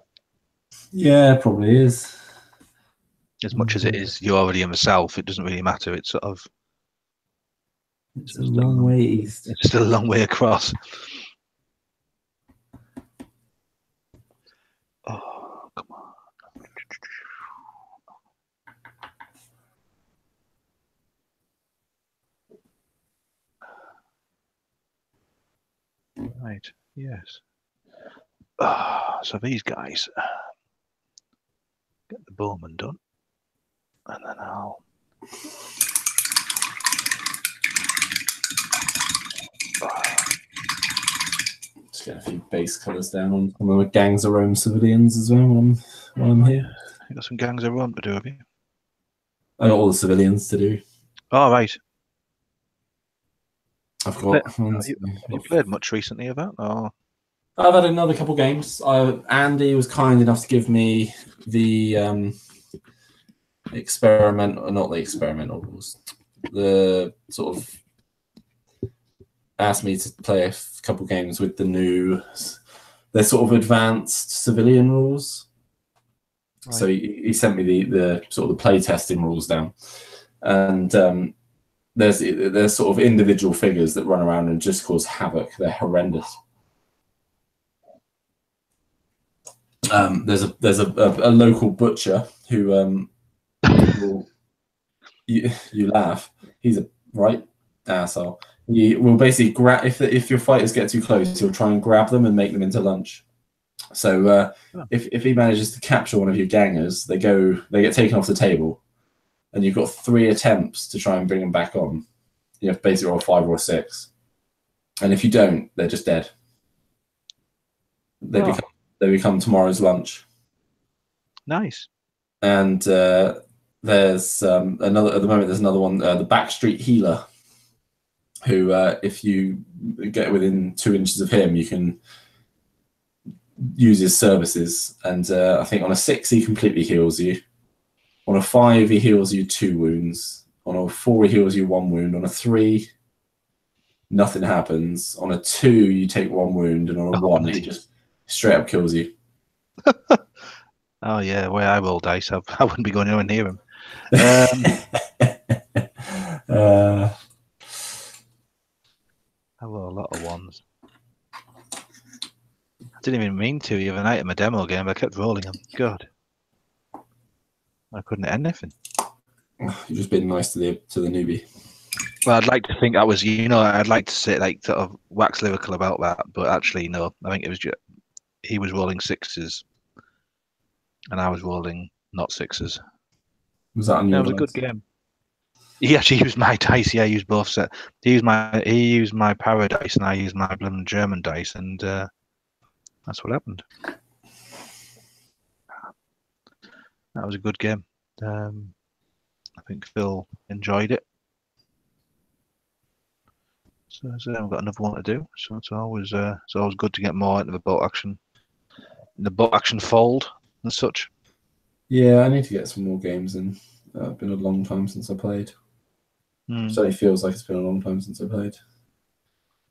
A: Yeah, it probably is.
B: As much as it is, you're already in the south, it doesn't really matter. It's sort of...
A: It's a long way east.
B: It's still a long way across. Oh, come on. Right, yes. So these guys get the bowman done, and then I'll
A: just get a few base colours down on some of the gangs of Rome civilians as well while I'm here.
B: You got some gangs of Rome to do, have you?
A: I got all the civilians to do.
B: Oh, right.
A: I've got.
B: Have you played much recently of that? Or?
A: I've had another couple games. Andy was kind enough to give me the experimental rules. The sort of asked me to play a couple games with they're sort of advanced civilian rules. Right. So he sent me the sort of the play testing rules down, and there's sort of individual figures that run around and just cause havoc. They're horrendous. There's a local butcher who you laugh. He's a right asshole. He will basically grab if your fighters get too close, he'll try and grab them and make them into lunch. So if he manages to capture one of your gangers, they get taken off the table, and you've got 3 attempts to try and bring them back on. You have to basically roll 5 or 6, and if you don't, they're just dead. They become tomorrow's lunch.
B: Nice.
A: And there's another at the moment. There's another one, the Backstreet Healer, who if you get within 2 inches of him, you can use his services. And I think on a 6 he completely heals you. On a 5 he heals you 2 wounds. On a 4 he heals you 1 wound. On a 3 nothing happens. On a 2 you take 1 wound, and on a 1 he just straight up kills you.
B: Oh yeah, the way I roll dice, I wouldn't be going anywhere near him. I roll a lot of 1s. I didn't even mean to the other night in my demo game, but I kept rolling them. God, I couldn't hit anything.
A: You're just being nice to the newbie.
B: Well, I'd like to think I was, I'd like to say like sort of wax lyrical about that, but actually no. I think it was just he was rolling 6s, and I was rolling not 6s.
A: Was that on your?
B: That was a good game. He actually used my dice. Yeah, I used both set. He used my power dice, and I used my blooming German dice, and that's what happened. That was a good game. I think Phil enjoyed it. So I've got another one to do. So it's always good to get more into the bolt action, fold and such.
A: Yeah, I need to get some more games in. It's been a long time since I played. Certainly feels like it's been a long time since I played.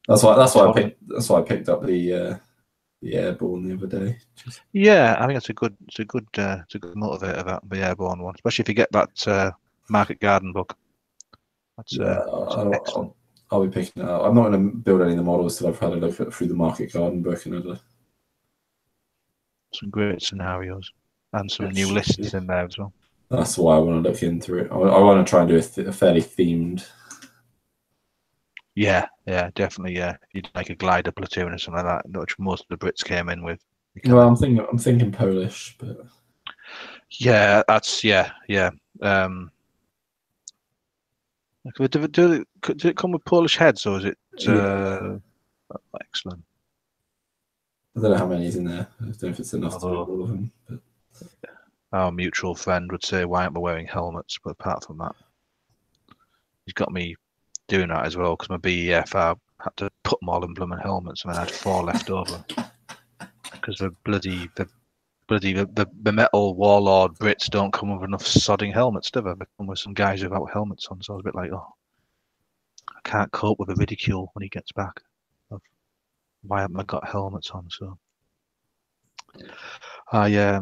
A: That's why I picked up the Airborne the other day.
B: Yeah, I think it's a good motivator, that the Airborne one, especially if you get that Market Garden book. That's excellent.
A: I'll be picking it up. I'm not going to build any of the models till I've had a look at through the market garden book and
B: some great scenarios and some new lists in there as well.
A: That's why I want to look into it. I want to try and do a fairly themed.
B: Yeah, definitely. Yeah, you'd like a glider platoon or something like that, which most of the Brits came in with.
A: Well, I'm thinking Polish, but
B: yeah, that's yeah. Did it come with Polish heads, or is it? Excellent.
A: I don't know how many is in there. I don't know if it's enough to do all of them. But
B: our mutual friend would say, "Why aren't we wearing helmets?" But apart from that, he's got me doing that as well because my BEF, I had to put them all in blooming helmets, and I had 4 left over because the metal warlord Brits don't come with enough sodding helmets, do they? They come with some guys without helmets on, so I was a bit like, oh, I can't cope with the ridicule when he gets back of why haven't I got helmets on. So I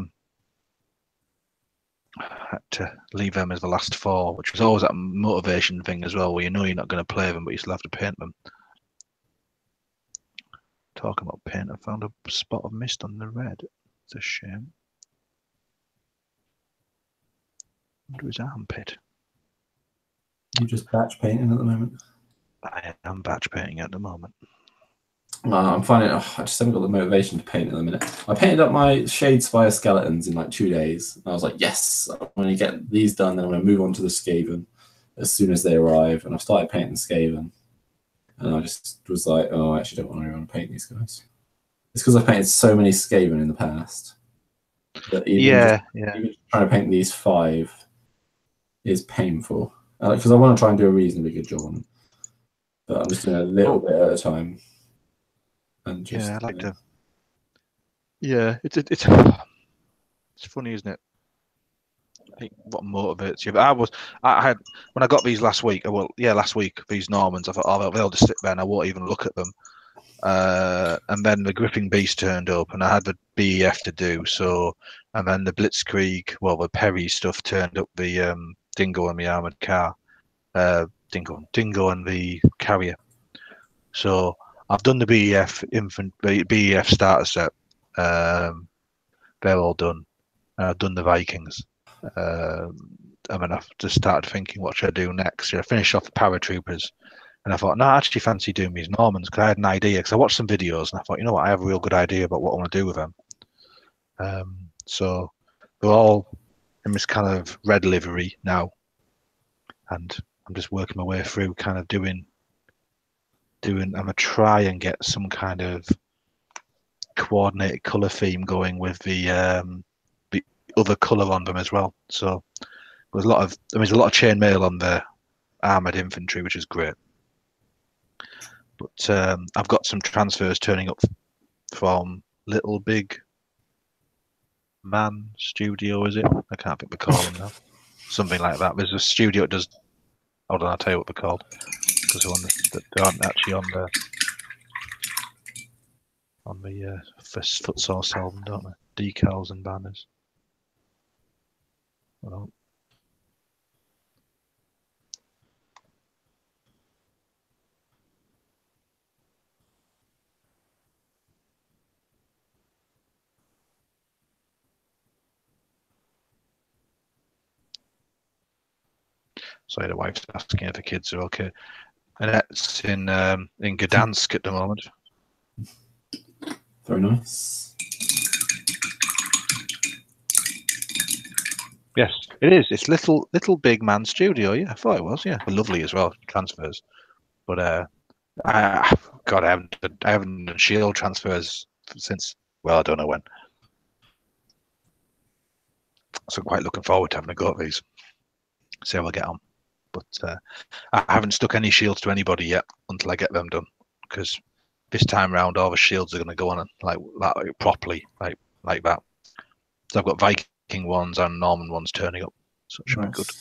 B: had to leave them as the last 4, which was always that motivation thing as well, where you know you're not going to play them, but you still have to paint them. Talking about paint, I found a spot of mist on the red. It's a shame. Under his armpit.
A: You just batch painting at the moment?
B: I am batch painting at the moment.
A: I'm finding I just haven't got the motivation to paint at the minute. I painted up my Shadespire skeletons in like 2 days. And I was like, yes, I'm going to get these done, then I'm going to move on to the Skaven as soon as they arrive. And I started painting Skaven. And I just was like, oh, I actually don't want to go and paint these guys. It's because I've painted so many Skaven in the past. That even trying to paint these 5 is painful. Because I want to try and do a reasonably good job on them. But I'm just doing a little bit at a time. And just,
B: I like to. Yeah, it's funny, isn't it? I think what motivates you. But I had when I got these last week. Last week these Normans. I thought, oh, they'll just sit there and I won't even look at them. And then the Gripping Beast turned up, and I had the BEF to do. So, and then the Blitzkrieg, the Perry stuff turned up. The Dingo and the armored car, Dingo and the carrier. So I've done the BEF starter set. They're all done. I've done the Vikings. I've just started thinking, what should I do next? I finished off the paratroopers, and I thought, no, I actually fancy doing these Normans because I had an idea. Because I watched some videos, and I thought, you know what, I have a real good idea about what I want to do with them. So they're all in this kind of red livery now, and I'm just working my way through, kind of doing. I'm gonna try and get some kind of coordinated color theme going with the other color on them as well. So there's a lot of chainmail on the armored infantry, which is great. But I've got some transfers turning up from Little Big Man Studio, is it? I can't think the call them now. Something like that. There's a studio that does. Hold on, I'll tell you what they're called. Because they aren't actually on the first Foot Source album, don't they? Decals and banners. Well, sorry, the wife's asking if the kids are okay. And that's in Gdansk at the moment.
A: Very nice.
B: Yes, it is. It's little Big Man Studio. Yeah, I thought it was. Yeah, lovely as well. Transfers, but I haven't done Shield transfers since. Well, I don't know when. So I'm quite looking forward to having a go at these. See how I get on. But I haven't stuck any shields to anybody yet until I get them done. Because this time round, all the shields are going to go on like properly, like that. So I've got Viking ones and Norman ones turning up. So it should be good.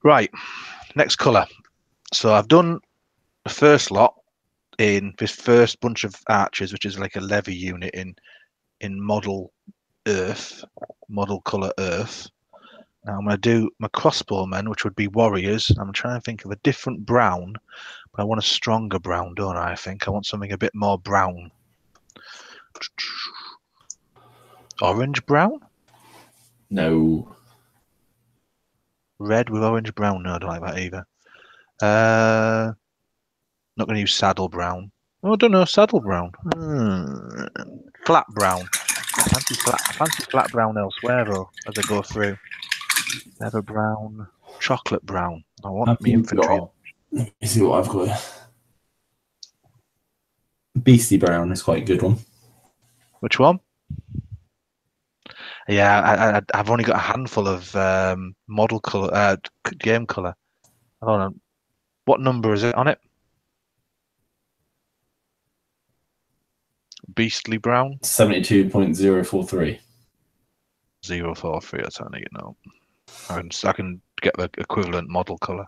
B: Right, next colour. So I've done the first lot in this first bunch of archers, which is like a levy unit in model Earth, model colour Earth. Now I'm going to do my crossbowmen, which would be warriors. I'm trying to think of a different brown, but I want a stronger brown, don't I? I think I want something a bit more brown. Orange brown?
A: No.
B: Red with orange brown? No, I don't like that either. Not going to use saddle brown. Oh, I don't know, saddle brown. Flat brown. Fancy flat brown elsewhere though, as I go through. Leather brown, chocolate brown. I want me infantry.
A: Let me see what I've got here. Beastie brown is quite a good one.
B: Which one? Yeah, I've only got a handful of model color, game color. Hold on. What number is it on it? Beastly brown?
A: 72.043.
B: 043, that's how I need it now. I can get the equivalent model color.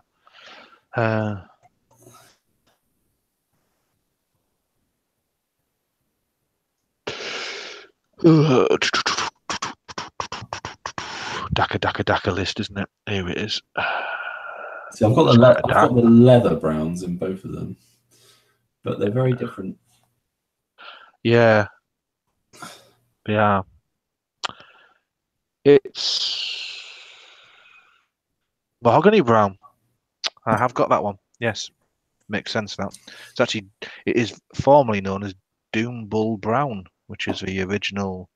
B: Daka list, isn't it? Here it is.
A: See, I've got the leather browns in both of them, but they're very different.
B: Yeah. It's mahogany brown. I have got that one. Yes, makes sense now. It is formerly known as Doom Bull Brown, which is the original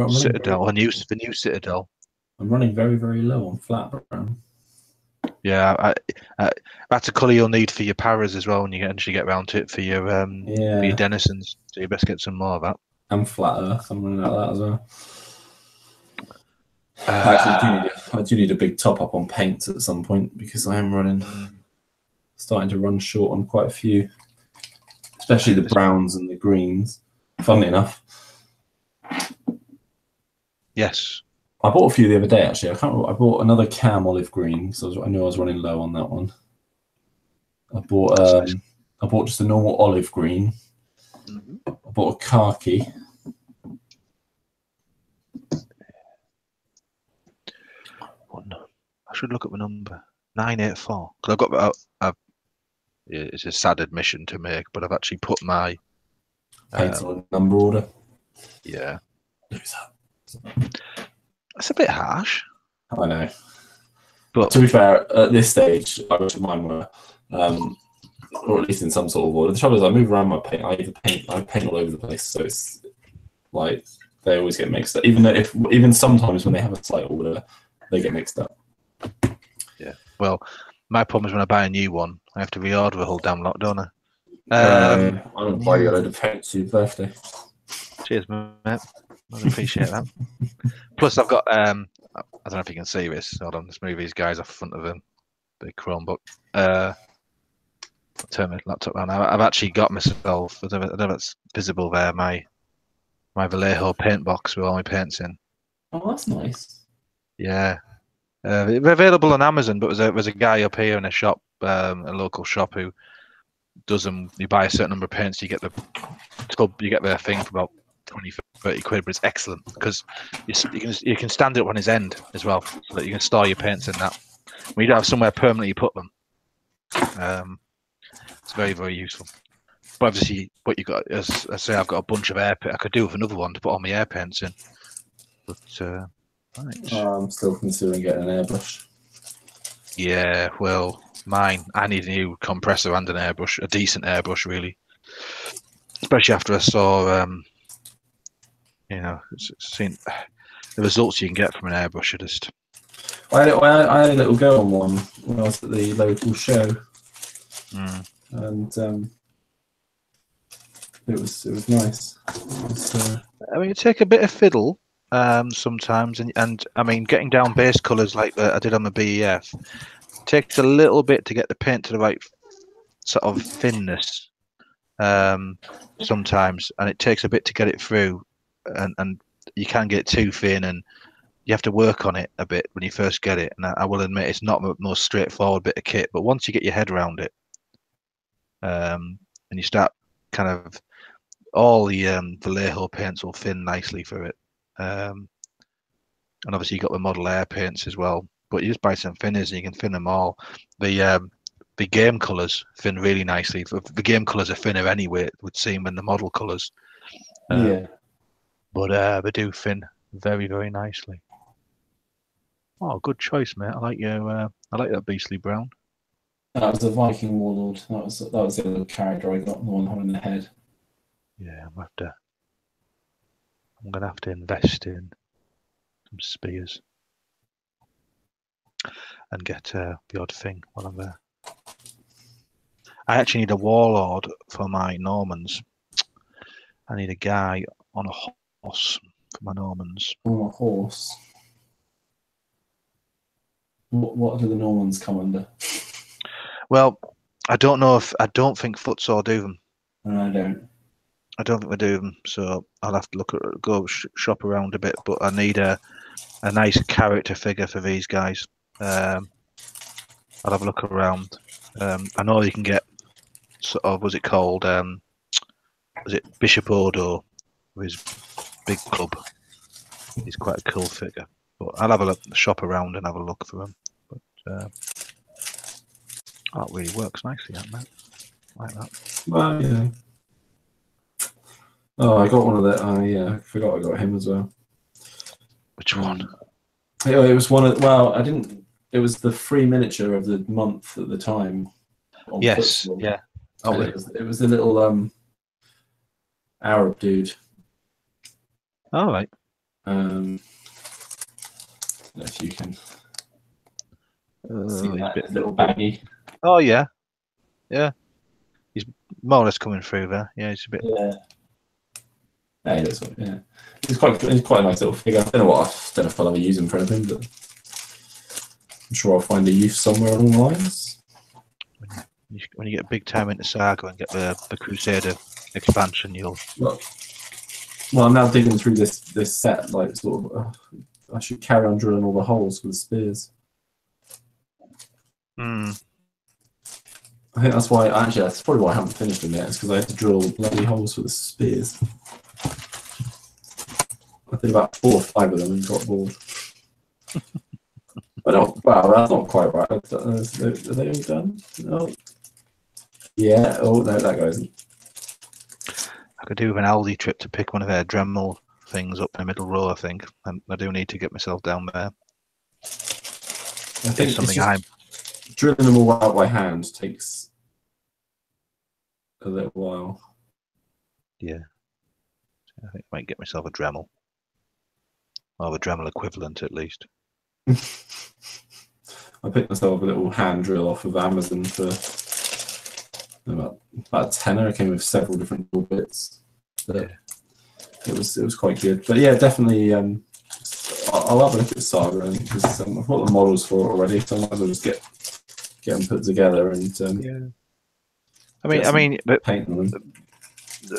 B: Citadel, the new Citadel.
A: I'm running very, very low on flat brown.
B: Yeah, that's a colour you'll need for your paras as well when you eventually get around to it for your denizens. So you best get some more of that.
A: And flat earth, I'm running like that as well. I do need a big top up on paints at some point because I am starting to run short on quite a few, especially the browns and the greens. Funnily enough.
B: Yes.
A: I bought a few the other day actually. I bought another cam olive green because I knew I was running low on that one. I bought just a normal olive green. Mm-hmm. I bought a khaki.
B: I should look at the number 984 because I've got it's a sad admission to make, but I've actually put my
A: paint on number order.
B: Yeah. That's a bit harsh.
A: I know. But to be fair, at this stage, I wish mine were, or at least in some sort of order. The trouble is, I move around my paint. I paint all over the place, so it's like they always get mixed up. Even sometimes when they have a slight order, they get mixed up.
B: Yeah. Well, my problem is when I buy a new one, I have to reorder a whole damn lot, don't I?
A: I'm gonna buy you a load of paint for your birthday.
B: Cheers, mate. I appreciate that. Plus, I've got I don't know if you can see this. Hold on, let's move these guys off front of them. Big Chromebook. Turn my laptop around. I've actually got myself. I don't know if it's visible there. My Vallejo paint box with all my paints in.
A: Oh, that's nice.
B: Yeah. They're available on Amazon, but there's a guy up here in a shop, a local shop, who does them. You buy a certain number of paints, you get the thing for about 20-30 quid, but it's excellent because you can stand it up on his end as well, so that you can store your paints in that. When you don't have somewhere permanently put them, it's very, very useful. But obviously, what you got, as I say, I've got a bunch of air paint. I could do with another one to put all my air paints in, but. Right.
A: I'm still considering getting an airbrush.
B: Yeah, well, I need a new compressor and an airbrush, a decent airbrush, really. Especially after I saw, seeing the results you can get from an airbrush.
A: I had a little go on one when I was at the local show, and it was nice.
B: I mean, you take a bit of fiddle. Sometimes and I mean, getting down base colours like I did on the BEF takes a little bit to get the paint to the right sort of thinness sometimes, and it takes a bit to get it through, and you can get too thin, and you have to work on it a bit when you first get it. And I will admit it's not the most straightforward bit of kit, but once you get your head around it, and you start kind of all the Vallejo paints will thin nicely for it. and obviously you got the model air paints as well. But you just buy some thinners and you can thin them all. The game colours thin really nicely. The game colours are thinner anyway, it would seem, than the model colours.
A: Yeah.
B: But they do thin very, very nicely. Oh, good choice, mate. I like that beastly brown.
A: That was a Viking warlord. That was the little character I got, the one holding the head.
B: Yeah, I'm gonna have to invest in some spears and get the odd thing while I'm there. I actually need a warlord for my Normans. I need a guy on a horse for my Normans.
A: On a horse. What do the Normans come under?
B: Well, I don't think footsore do them.
A: I don't.
B: I don't think they do them, so I'll have to go shop around a bit. But I need a nice character figure for these guys. I'll have a look around. I know you can get sort of, was it called? Was it Bishop Odo with his big club? He's quite a cool figure. But I'll have a shop around and have a look for him. But that really works nicely, that man. Like that.
A: Well, yeah. Oh, I got one of that. Oh, yeah, I forgot I got him as well.
B: Which one?
A: It was one of. Well, I didn't. It was the free miniature of the month at the time.
B: Yes.
A: Football.
B: Yeah.
A: Oh, it was the little Arab dude.
B: All right.
A: I don't know if you can see that little baggy.
B: Oh yeah, yeah. He's more or less coming through there. Yeah, he's a bit.
A: Yeah. Yeah, yeah. He's quite a nice little figure. I don't know if I'll ever use him for anything, but I'm sure I'll find a use somewhere along the lines.
B: When you get big time into Saga and get the Crusader expansion, you'll.
A: Well, I'm now digging through this set, like sort of. I should carry on drilling all the holes with the spears.
B: Hmm.
A: I think that's why. Actually, that's probably why I haven't finished them yet. It's because I had to drill bloody holes with the spears. I did about 4 or 5 of them and got bored. Wow, that's not quite right. Are they all done? No. Yeah. Oh no, that goes.
B: I could do with an Aldi trip to pick one of their Dremel things up in the middle row. I think I do need to get myself down there.
A: I think
B: something
A: drilling them all out by hand takes a little while.
B: Yeah. I think I might get myself a Dremel. Or the Dremel equivalent, at least.
A: I picked myself a little hand drill off of Amazon for about a tenner. It came with several different little bits. But
B: yeah.
A: It was quite good. But yeah, definitely. I'll have a look at Saga because I've got the models for it already, so I might as well just get them put together and.
B: Yeah. I mean,
A: paint them.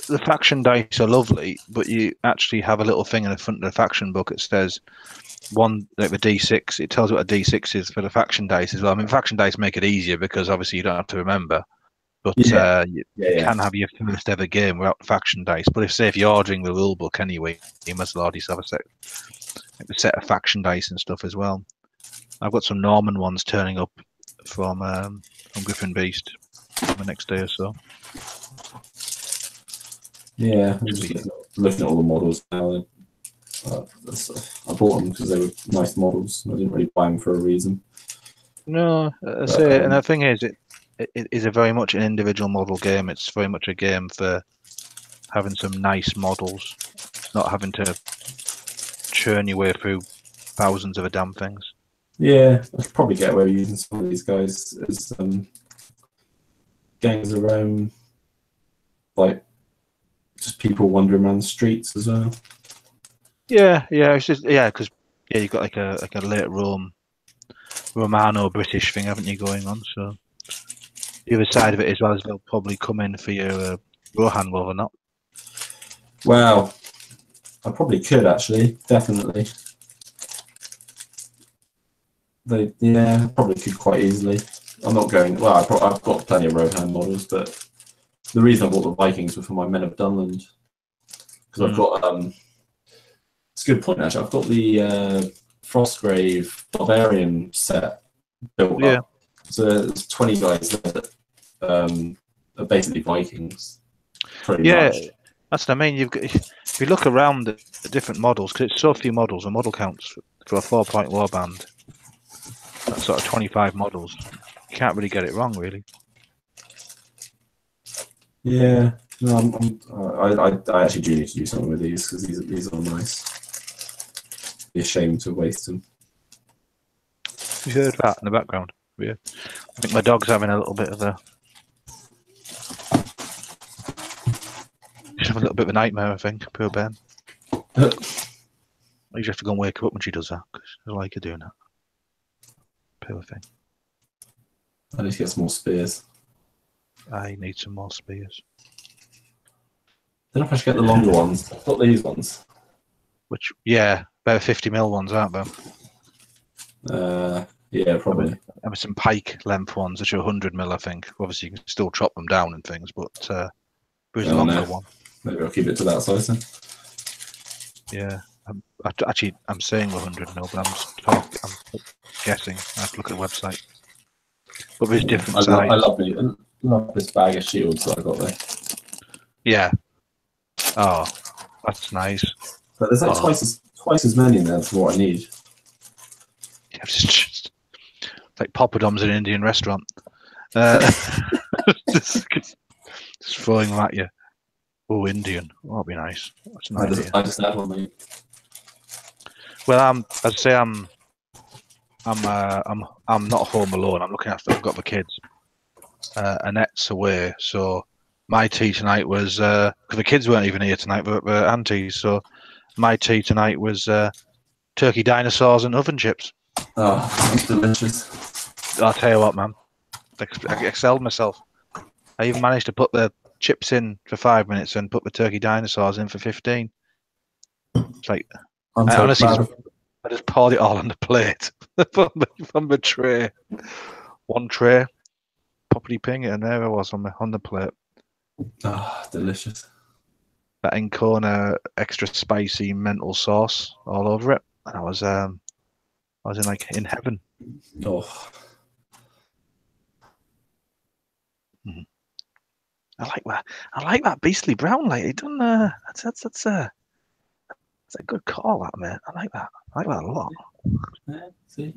B: The faction dice are lovely, but you actually have a little thing in the front of the faction book that says one, like the D6. It tells you what a D6 is for the faction dice as well. I mean, faction dice make it easier because obviously you don't have to remember. But you can have your first ever game without faction dice. But if you're ordering the rule book anyway, you must already have a set of faction dice and stuff as well. I've got some Norman ones turning up from Griffin Beast the next day or so.
A: Yeah, I'm just looking at all the models now. I bought them because they were nice models. I didn't really buy them for a reason.
B: No, I say, and the thing is, it is a very much an individual model game. It's very much a game for having some nice models, not having to churn your way through thousands of the damn things.
A: Yeah, I could probably get away with using some of these guys as gangs of Rome, like just people wandering around the streets as well.
B: Yeah, it's just because you've got like a late Romano British thing, haven't you, going on? So the other side of it as well is they'll probably come in for your Rohan love or not.
A: Well, I probably could actually, definitely. Probably could quite easily. I'm not going. Well, I've got plenty of Rohan models, but the reason I bought the Vikings were for my Men of Dunland because I've got. It's a good point actually. I've got the Frostgrave barbarian set built up. So there's 20 guys there that are basically Vikings. Pretty much.
B: That's what I mean. If you look around the different models, because it's so few models, the model counts for a 4-point warband, that's sort of 25 models. You can't really get it wrong, really.
A: Yeah, no, I actually do need to do something with these because these are nice. Be ashamed to waste them.
B: You heard that in the background? Yeah. I think my dog's having a little bit of a. She's having a little bit of a nightmare, I think. Poor Ben. I usually have to go and wake her up when she does that because I like her doing that. Poor thing.
A: I need to get some more spears.
B: I need some more spears.
A: Then if I should get the longer ones. I've got these ones.
B: Which, yeah, they're 50mm ones, aren't they?
A: Yeah, probably.
B: There were some pike length ones which are 100mm, I think. Obviously, you can still chop them down and things, but there's a longer one.
A: Maybe I'll keep it to that size then.
B: Yeah, I'm saying 100mm, but I'm guessing. I have to look at the website. But there's different sizes.
A: I love this bag of shields that I got there.
B: Yeah. Oh, that's nice.
A: But there's like twice as many in there as what I need.
B: Yeah, it's just like poppadoms in an Indian restaurant. Just throwing them at you. Oh, Indian. Oh, that'd be nice. That's an idea.
A: I just had one, mate.
B: Well, I'd say I'm not home alone. I'm looking after. I've got the kids. Annette's away, so my tea tonight was because the kids weren't even here tonight, but aunties. So my tea tonight was turkey dinosaurs and oven chips.
A: Oh, that's delicious.
B: I'll tell you what, man. I excelled myself. I even managed to put the chips in for 5 minutes and put the turkey dinosaurs in for 15. It's like I just poured it all on the plate from the tray. One tray, properly ping it, and there it was on the plate.
A: Ah, delicious.
B: That Encona extra spicy mental sauce all over it. And I was in heaven.
A: Oh.
B: I like that beastly brown. Like it done. That's a good call, that mate. I like that. I like that a lot.
A: Yeah, see?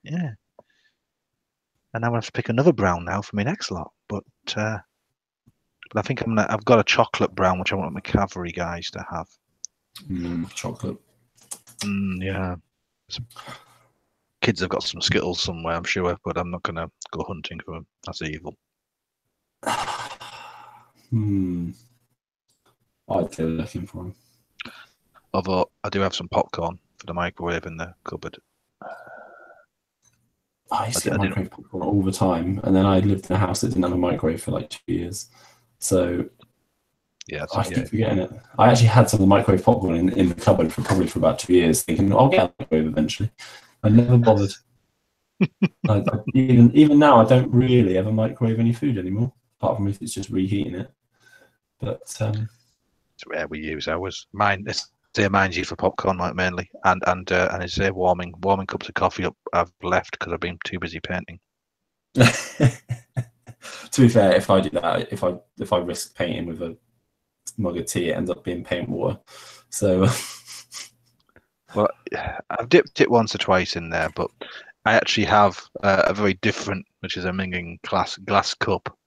B: Yeah. And I'm gonna have to pick another brown now for my next lot. But I think I've got a chocolate brown, which I want my cavalry guys to have.
A: Chocolate.
B: Yeah. Kids have got some Skittles somewhere, I'm sure, but I'm not gonna go hunting for them. That's evil.
A: I'd go looking for them.
B: Although I do have some popcorn for the microwave in the cupboard.
A: I used to get microwave popcorn all the time, and then I lived in a house that didn't have a microwave for like 2 years. So
B: yeah,
A: I keep forgetting it. I actually had some of the microwave popcorn in the cupboard for about 2 years, thinking I'll get a microwave eventually. I never bothered. Even now, I don't really ever microwave any food anymore, apart from if it's just reheating it. But
B: it's rare we use ours. Mine's used for popcorn, like mainly, and it's warming cups of coffee up. I've left because I've been too busy painting.
A: To be fair, if I do that, if I risk painting with a mug of tea, it ends up being paint water. So,
B: well, I've dipped it once or twice in there, but I actually have a very different, which is a minging glass cup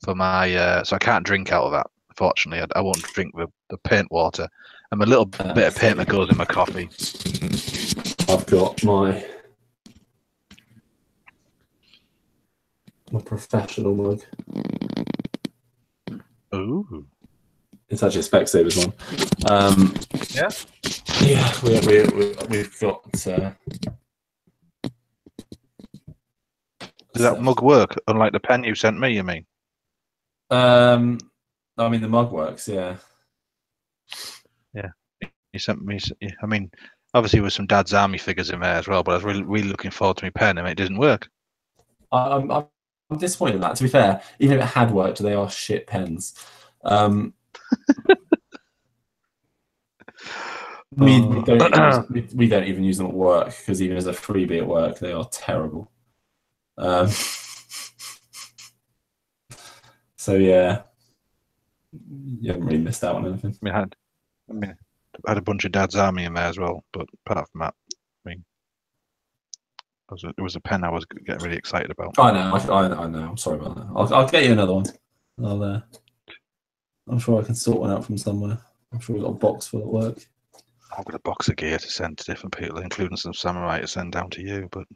B: for my. So I can't drink out of that. Unfortunately, I won't drink the paint water. And a little bit of paint that goes in my coffee.
A: I've got my professional mug.
B: Ooh.
A: It's actually a Specsavers one.
B: Yeah?
A: Yeah, we've got...
B: Does that mug work? Unlike the pen you sent me, you mean?
A: I mean, the mug works, yeah.
B: Yeah. You sent me... I mean, obviously with some Dad's Army figures in there as well, but I was really looking forward to my pen, and it didn't work.
A: I'm disappointed in that. To be fair, even if it had worked, they are shit pens. We don't even use them at work, because even as a freebie at work, they are terrible. So yeah, you haven't really missed out on anything.
B: I had a bunch of Dad's Army in there as well, but apart from that, I mean, it was a pen I was getting really excited about.
A: I know. I'm sorry about that. I'll get you another one. I'm sure I can sort one out from somewhere. I'm sure we've got a box full at work.
B: I've got a box of gear to send to different people, including some Samurai to send down to you, but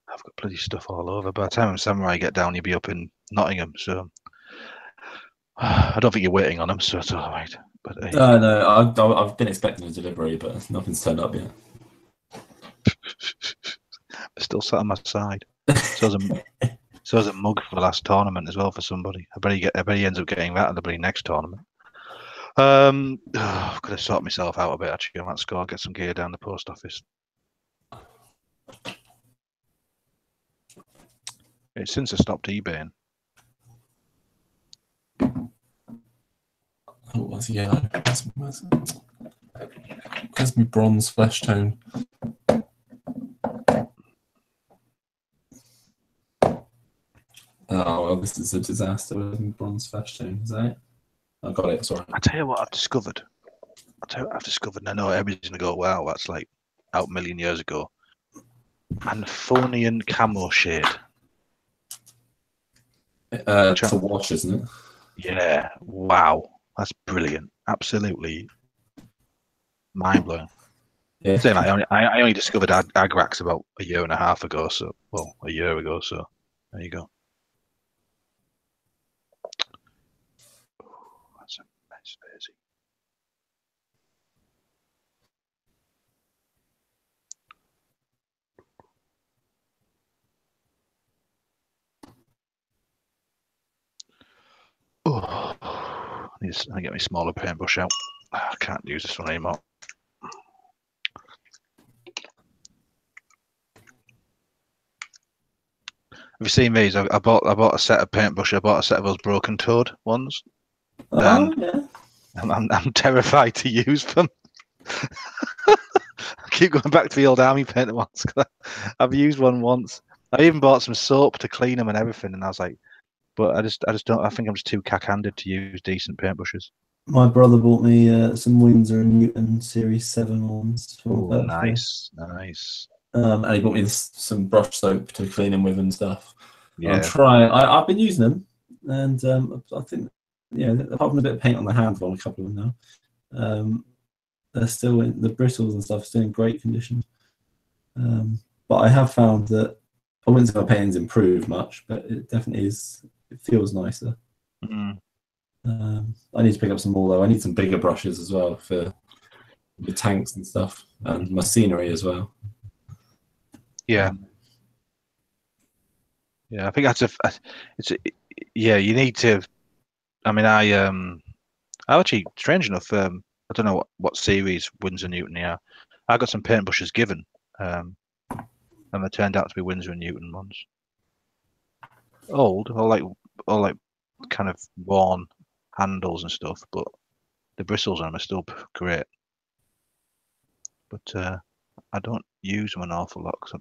B: I've got bloody stuff all over. By the time Samurai get down, you'll be up in Nottingham, so I don't think you're waiting on them, so it's all right. But
A: no, I've been expecting a delivery, but nothing's turned up yet.
B: They're still sat on my side. So there's a mug for the last tournament as well for somebody. I bet he ends up getting that at the bloody next tournament. I've got to sort myself out a bit actually on that score. Get some gear down the post office. It's since I stopped eBaying.
A: Oh, what's yellow? Where's my bronze flesh tone? Oh well, this is a disaster with my bronze flesh tone. Is that it? I got it. Sorry.
B: I tell you what I've discovered. And I know everybody's gonna go, wow, that's like out a million years ago. Anthonian camo shade.
A: To wash, isn't it?
B: Yeah. Wow. That's brilliant. Absolutely mind blowing.
A: Yeah.
B: Saying like, I only discovered Agrax about a year and a half ago, so a year ago, so there you go. That's a mess, Daisy. Oh, I get my smaller paintbrush out. I can't use this one anymore. Have you seen these? I bought a set of paintbrush. I bought a set of those broken toed ones.
A: Yeah.
B: I'm terrified to use them. I keep going back to the old army painter ones. I've used one once. I even bought some soap to clean them and everything, and I was like, but I just don't. I think I'm just too cack-handed to use decent paintbrushes.
A: My brother bought me some Winsor & Newton Series 7 ones for
B: birthday. Nice.
A: And he bought me some brush soap to clean them with and stuff.
B: Yeah.
A: I'm trying. I've been using them, and I think, apart from a bit of paint on the handle on a couple of them now, they're still the bristles and stuff still in great condition. But I have found that I wouldn't say my painting's improved much, but it definitely is. It feels nicer.
B: Mm.
A: I need to pick up some more though. I need some bigger brushes as well for the tanks and stuff, and my scenery as well.
B: Yeah. Yeah, I think you need to. I mean, I actually, strange enough, I don't know what series Winsor & Newton they are. I got some paintbrushes given, and they turned out to be Winsor & Newton ones. Old, all like kind of worn handles and stuff, but the bristles on them are still great. But I don't use them an awful lot because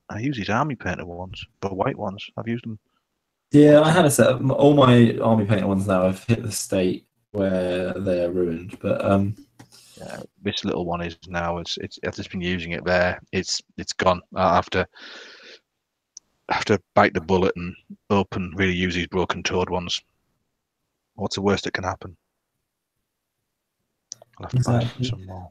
B: I use these army painter ones, the white ones. I've used them.
A: Yeah, I had a set of all my army painter ones now. I've hit the state where they're ruined, but
B: yeah, this little one is now. I've just been using it there. It's gone. I have to bite the bullet and really use these broken toed ones. What's the worst that can happen? I'll have to buy some more.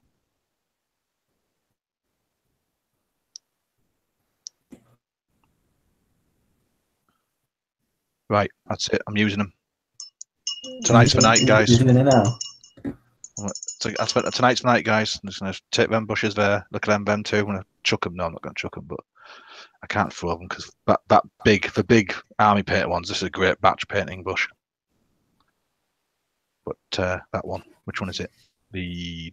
B: Right, that's it. I'm using them. Tonight's the night, guys.
A: You're doing it now?
B: Tonight's the night, guys. I'm just going to take them bushes there. Look at them two. I'm going to chuck them. No, I'm not going to chuck them, but I can't throw them because the big army painter ones, this is a great batch painting bush. But that one, which one is it? The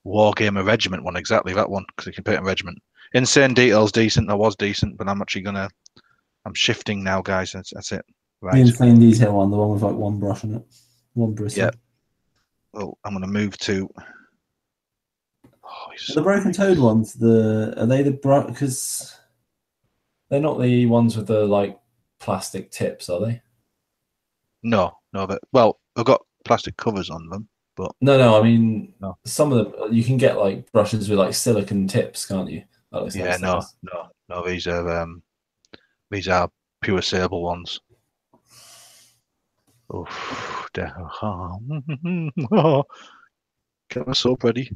B: Wargamer Regiment one, exactly that one, because you can paint a regiment. Insane Details, decent. I was decent, but I'm actually I'm shifting now, guys. That's it. Right.
A: The Insane Detail one, the one with like one brush on it, one bristle.
B: Yeah. Oh, I'm going to move to.
A: The broken toad ones. Are they the because they're not the ones with the like plastic tips, are they?
B: No, but well, I've got plastic covers on them, but
A: No. I mean,
B: no.
A: Some of them you can get like brushes with like silicone tips, can't you? That looks
B: Yeah,
A: nice.
B: no. These are pure sable ones. Oh, get my soap ready.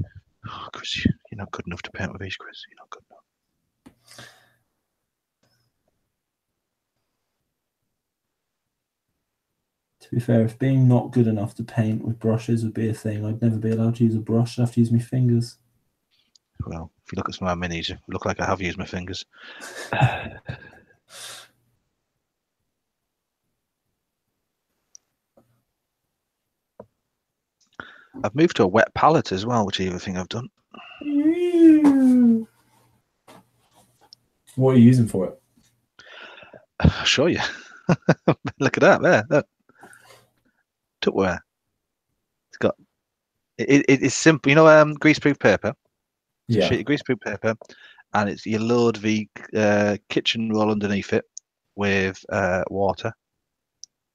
B: Oh, Chris, you're not good enough to paint with these, Chris. You're not good enough.
A: To be fair, if being not good enough to paint with brushes would be a thing, I'd never be allowed to use a brush. I'd have to use my fingers.
B: Well, if you look at some of my minis, it look like I have used my fingers. I've moved to a wet palette as well, which is the other thing I've done.
A: What are you using for it?
B: I'll show you. Look at that there. Look. Tupperware. It's got it's simple. You know, greaseproof paper. It's a sheet of greaseproof paper, and it's you load the kitchen roll underneath it with water,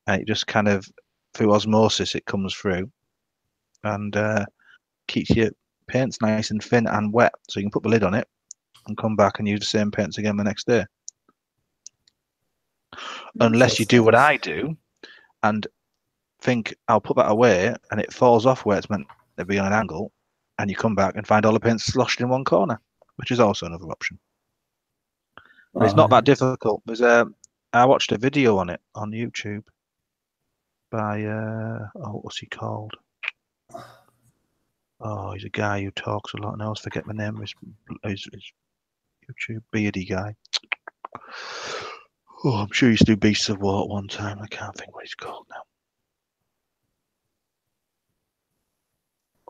B: and it just kind of through osmosis it comes through, and keeps your paints nice and thin and wet, so you can put the lid on it and come back and use the same paints again the next day. Unless you do what I do and think I'll put that away and it falls off where it's meant to be on an angle, and you come back and find all the paint sloshed in one corner, which is also another option. But it's not that difficult. There's I watched a video on it on YouTube by what's he called? Oh, he's a guy who talks a lot, and I always forget the name. His YouTube beardy guy. Oh, I'm sure he used to do Beasts of War at one time. I can't think what he's called now.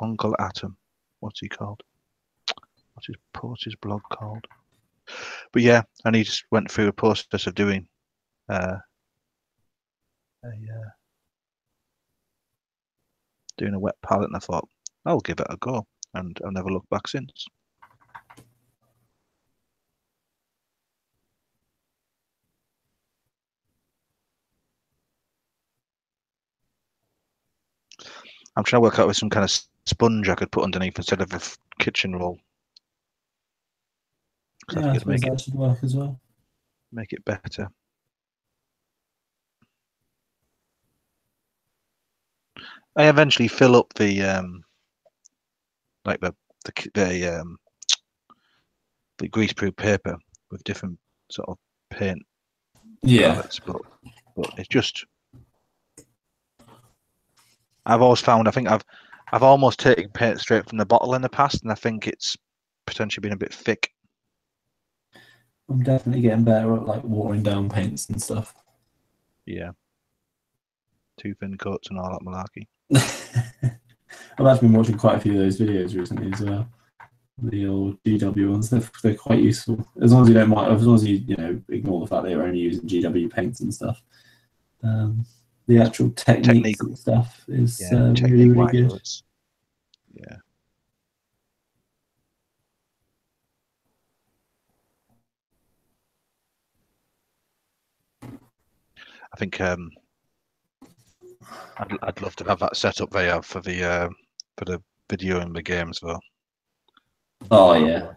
B: Uncle Atom. What's he called? What's his blog called? But yeah, and he just went through a process of doing doing a wet palette, and I thought I'll give it a go, and I've never looked back since. I'm trying to work out with some kind of sponge I could put underneath instead of a kitchen roll.
A: Yeah, I suppose that should work as well.
B: Make it better. I eventually fill up the like the greaseproof paper with different sort of paint palettes, but it's just I've always found I think I've almost taken paint straight from the bottle in the past, and I think it's potentially been a bit thick.
A: I'm definitely getting better at like watering down paints and stuff.
B: Yeah. Too thin coats and all that malarkey.
A: I've actually been watching quite a few of those videos recently as well. The old GW ones, they're quite useful. As long as you don't mind, as long as you ignore the fact they're only using GW paints and stuff. The actual techniques and stuff is really, really good.
B: Yeah. I think I'd love to have that setup they have for the video in the games though.
A: Oh yeah,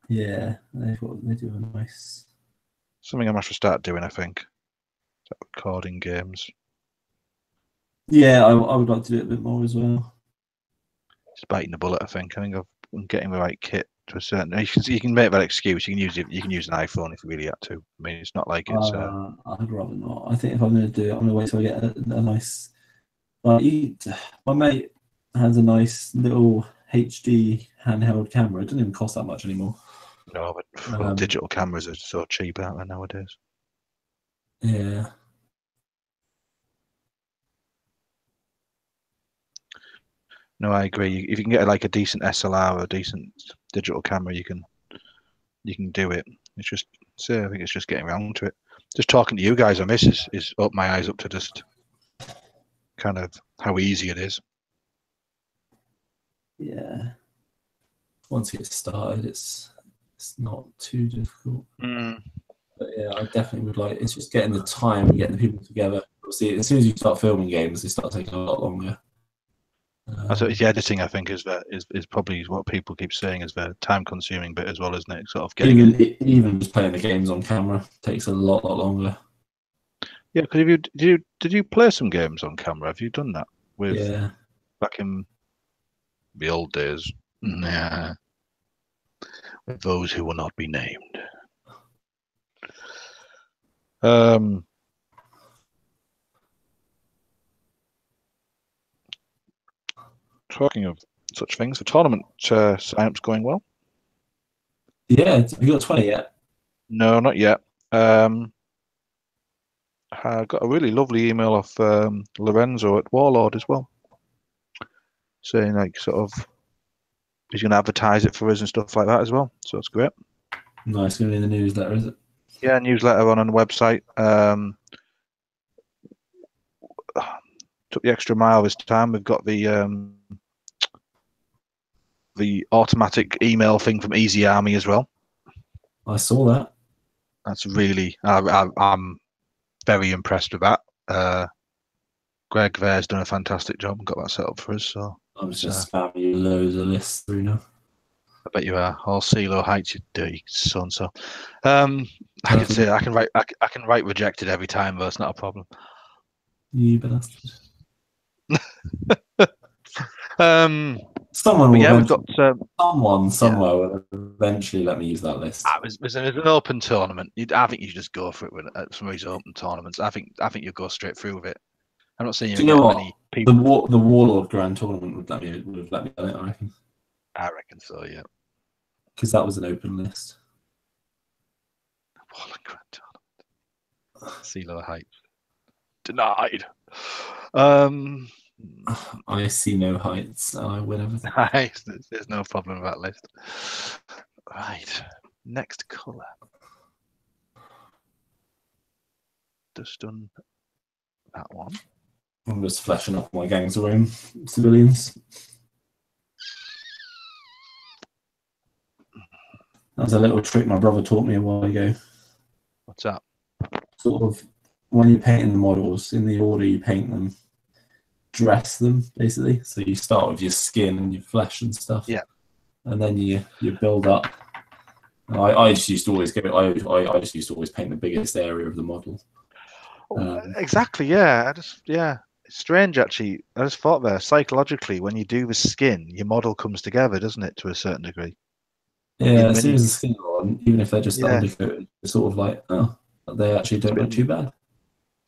A: they do a nice.
B: Something I must start doing. I think recording games.
A: Yeah, I would like to do it a bit more as well.
B: It's biting the bullet. I think I'm getting the right kit to a certain. You can make that excuse. You can use an iPhone if you really had to. I mean, it's not like it's.
A: I'd rather not. I think if I'm going to do it, I'm going to wait till I get a nice. Like, my mate has a nice little HD handheld camera. It doesn't even cost that much anymore.
B: No, but digital cameras are so cheap out there nowadays.
A: Yeah.
B: No, I agree. If you can get like a decent SLR or a decent digital camera, you can do it. It's just, I think it's just getting around to it. Just talking to you guys on this is opened my eyes up to just kind of how easy it is.
A: yeah, once it gets started, it's not too difficult. But yeah, I definitely would like. It's just getting the time and getting the people together. See, as soon as you start filming games, they start taking a lot longer.
B: So it's the editing, I think, is probably what people keep saying is the time-consuming bit as well, isn't it? Sort of getting
A: even just playing the games on camera takes a lot longer.
B: Yeah, because did you play some games on camera? Have you done that back in the old days? Nah, with those who will not be named. Talking of such things, the tournament sign-up's going well.
A: Yeah, have you got 20 yet?
B: No, not yet. I got a really lovely email off Lorenzo at Warlord as well, saying like sort of he's going to advertise it for us and stuff like that as well. So it's great.
A: Nice, going to be in the newsletter, is it?
B: Yeah, newsletter on the website. Took the extra mile this time. We've got the automatic email thing from Easy Army as well.
A: I saw that.
B: That's really I'm very impressed with that. Greg there's done a fantastic job and got that set up for us. So
A: I'm just spamming you loads of lists through now.
B: I bet you are. All CeeLo heights, you dirty son. So I can say I can write rejected every time, but it's not a problem.
A: You bastard.
B: Someone will we've got
A: someone somewhere will eventually let me use that list.
B: It's an open tournament. I think you should just go for it with some of these open tournaments. I think you go straight through with it. I'm not saying you
A: know what?
B: Many people.
A: The Warlord Grand Tournament would have let me done it.
B: I reckon so. Yeah,
A: because that was an open list.
B: Warlord Grand Tournament. CeeLo heights denied.
A: I see no heights. I win everything.
B: There's no problem with that list. Right. Next colour. Just done that one.
A: I'm just fleshing up my gangs of own civilians. That's a little trick my brother taught me a while ago.
B: What's that?
A: Sort of when you're painting the models, in the order you paint them, dress them basically. So you start with your skin and your flesh and stuff.
B: Yeah.
A: And then you build up. I just used to always go. I just used to always paint the biggest area of the model.
B: Exactly. Yeah. It's strange actually. I just thought there psychologically when you do the skin, your model comes together, doesn't it, to a certain degree?
A: Yeah, as soon as the skin are on, even if they're just undercoated, it's sort of like, oh, they actually don't look too bad.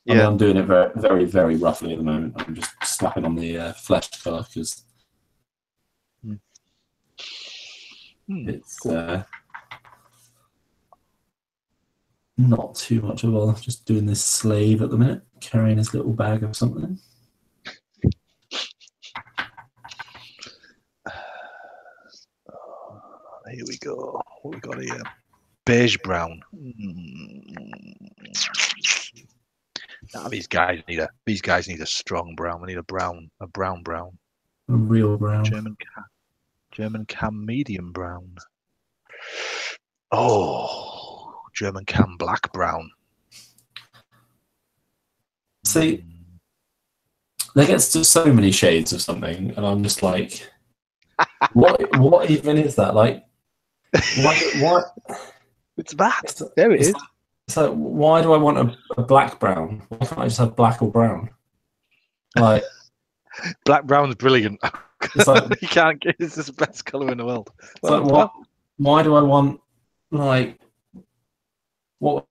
A: Yeah. I mean, I'm doing it very, very, very roughly at the moment. I'm just slapping on the flesh colour because it's not too much of a just doing this slave at the minute, carrying his little bag of something.
B: Here we go. What we got here? Beige brown. Now these guys need a strong brown. We need a brown. A
A: real brown.
B: German cam medium brown. Oh, German cam black brown.
A: See, there gets to so many shades of something, and I'm just like, what even is that? Like, what?
B: It's that. There it is.
A: So why do I want a black brown? Why can't I just have black or brown? Like,
B: black brown's brilliant.
A: It's like,
B: you can't get. It's the best color in the world.
A: Well, like, why do I want like? What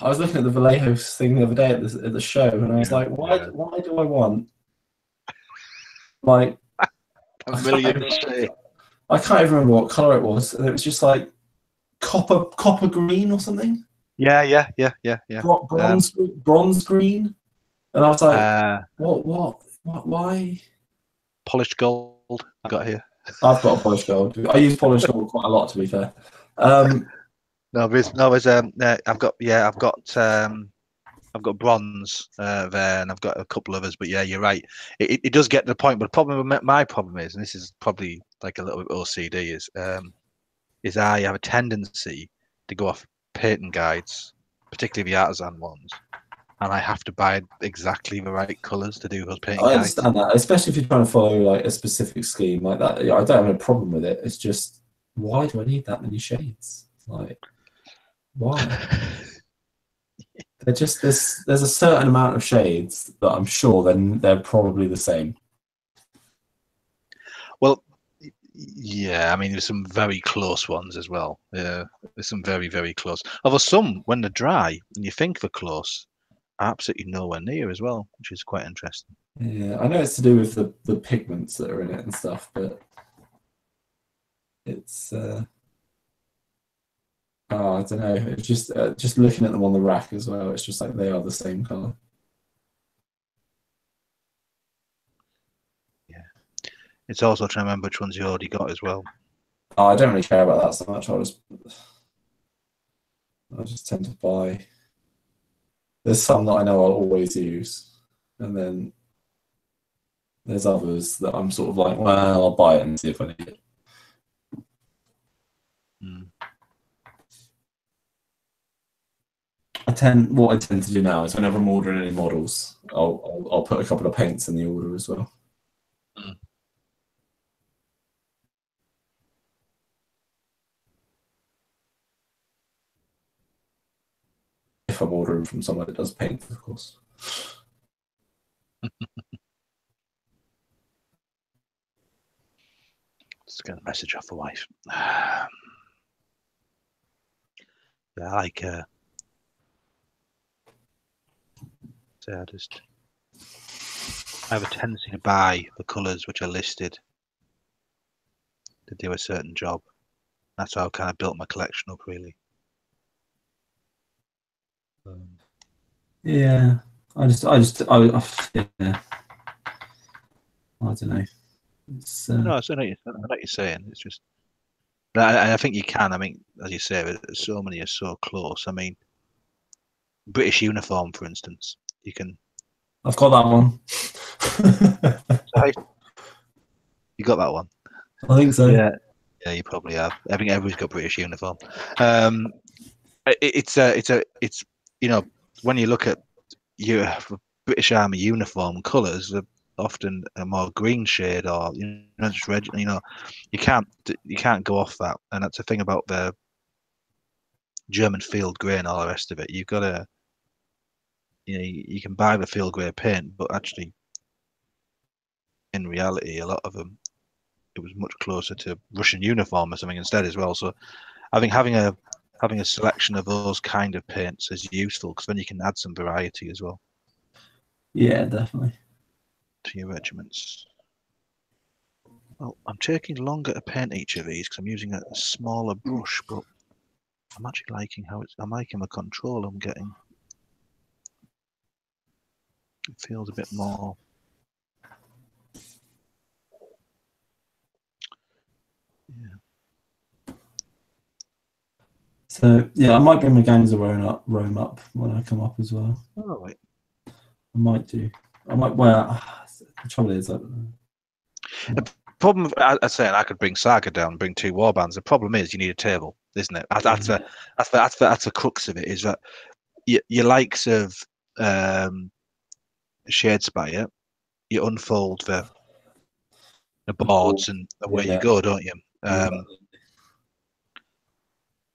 A: I was looking at the Vallejos thing the other day at the show, and I was like, why do I want like
B: a million shades?
A: I can't even remember what color it was, and it was just like copper green or something.
B: Yeah.
A: Bronze green, and I was like, what? Why?
B: Polished gold. I got here.
A: I've got a polished gold. I use polished gold quite a lot, to be fair.
B: I've got bronze there, and I've got a couple others. But yeah, you're right. It does get to the point. But the problem, my problem is, and this is probably like a little bit OCD is I have a tendency to go off painting guides, particularly the artisan ones, and I have to buy exactly the right colours to do those painting
A: I
B: guides.
A: understand that, especially if you're trying to follow like a specific scheme like that. I don't have a problem with it. It's just, why do I need that many shades? Like, why? They're just there's a certain amount of shades that I'm sure then they're probably the same.
B: Well, yeah, I mean, there's some very close ones as well. There's some very, very close. Although some, when they're dry and you think they're close, are absolutely nowhere near as well, which is quite interesting.
A: Yeah, I know it's to do with the pigments that are in it and stuff, but it's oh, I don't know. It's just looking at them on the rack as well. It's just like they are the same color.
B: Yeah, it's also trying to remember which ones you already got as well.
A: Oh, I don't really care about that so much. I just tend to buy. There's some that I know I'll always use, and then there's others that I'm sort of like, well, I'll buy it and see if I need it. What I tend to do now is whenever I'm ordering any models, I'll put a couple of paints in the order as well. If I'm ordering from someone that does paint, of course.
B: Just get a message off the wife. Yeah, I like I have a tendency to buy the colours which are listed to do a certain job. That's how I kind of built my collection up, really.
A: Yeah, I yeah. I don't know. It's,
B: No, I know what you're saying. It's just, I think you can. I mean, as you say, so many are so close. I mean, British uniform, for instance, you can.
A: I've got that one.
B: You got that one?
A: I think so.
B: Yeah, you probably have. I think everybody's got British uniform. It's you know, when you look at your British Army uniform colours, they're often a more green shade, or just red. You can't go off that, and that's the thing about the German field grey and all the rest of it. You've got to, you can buy the field grey paint, but actually, in reality, a lot of them, it was much closer to Russian uniform or something instead as well. So I think having a selection of those kind of paints is useful, because then you can add some variety as well.
A: Yeah, definitely.
B: To your regiments. Well, I'm taking longer to paint each of these because I'm using a smaller brush, but I'm actually liking I'm liking the control I'm getting. It feels a bit more. Yeah.
A: So yeah, I might bring my gangs of Rome up when I come up as well.
B: Oh wait.
A: I might do. I might. Well, the trouble is that.
B: The problem, I said, I could bring Saga down, bring 2 warbands. The problem is you need a table, isn't it? That's the crux of it. Is that your likes of Shadespire, you unfold the boards and away you go, don't you?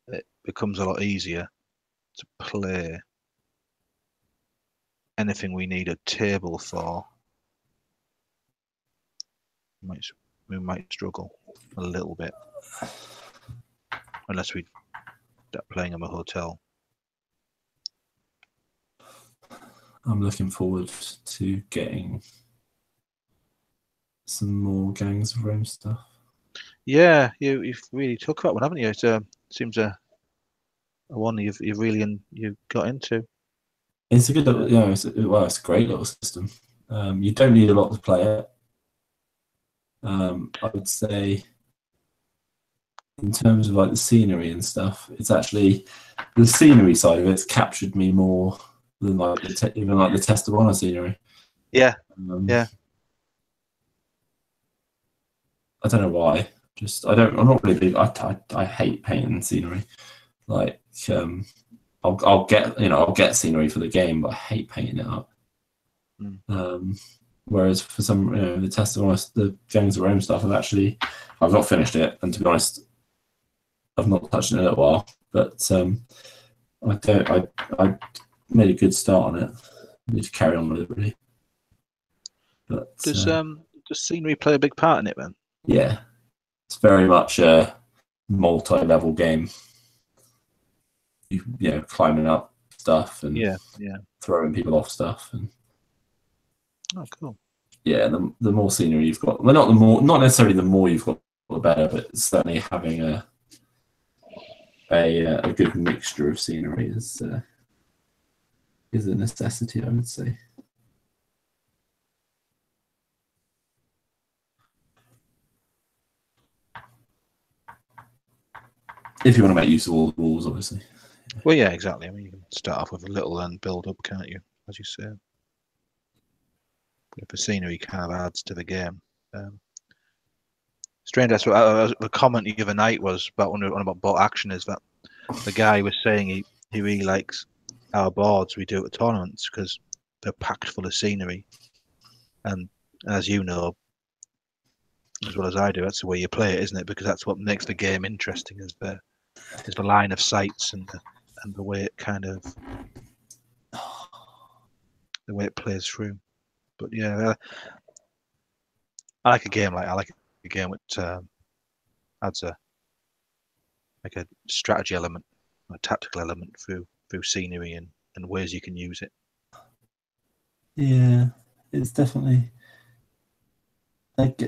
B: It becomes a lot easier to play anything we need a table for. We might struggle a little bit unless we start playing in a hotel.
A: I'm looking forward to getting some more Gangs of Rome stuff.
B: Yeah, you've really took that one, haven't you? It seems a one you've really got into.
A: It's a good, it's a great little system. You don't need a lot to play it. I would say, in terms of like the scenery and stuff, it's actually the scenery side of it's captured me more than like even like the Test of Honor scenery.
B: Yeah,
A: yeah. don't know why. I'm not really big. I hate painting scenery. Like I'll get scenery for the game, but I hate painting it up. Whereas for some, the the Gangs of Rome stuff, I've not finished it, and to be honest, I've not touched it in a little while. But I made a good start on it. I need to carry on with it really. But
B: does scenery play a big part in it then?
A: Yeah, it's very much a multi-level game. Climbing up stuff and throwing people off stuff and.
B: Oh, cool.
A: Yeah, the more scenery you've got, well, not necessarily the more you've got, the better, but certainly having a good mixture of scenery is a necessity, I would say. If you want to make use of all the rules, obviously.
B: Well, yeah, exactly. I mean, you can start off with a little and build up, can't you? As you say. The scenery kind of adds to the game. Strange. That's what the comment the other night was about boat action is that the guy was saying he really likes our boards we do at the tournaments because they're packed full of scenery, and as you know, as well as I do, that's the way you play it, isn't it? Because that's what makes the game interesting is the line of sights and the way it kind of the way it plays through. But yeah, I like a game which adds a strategy element, a tactical element through scenery and ways you can use it.
A: Yeah, it's definitely like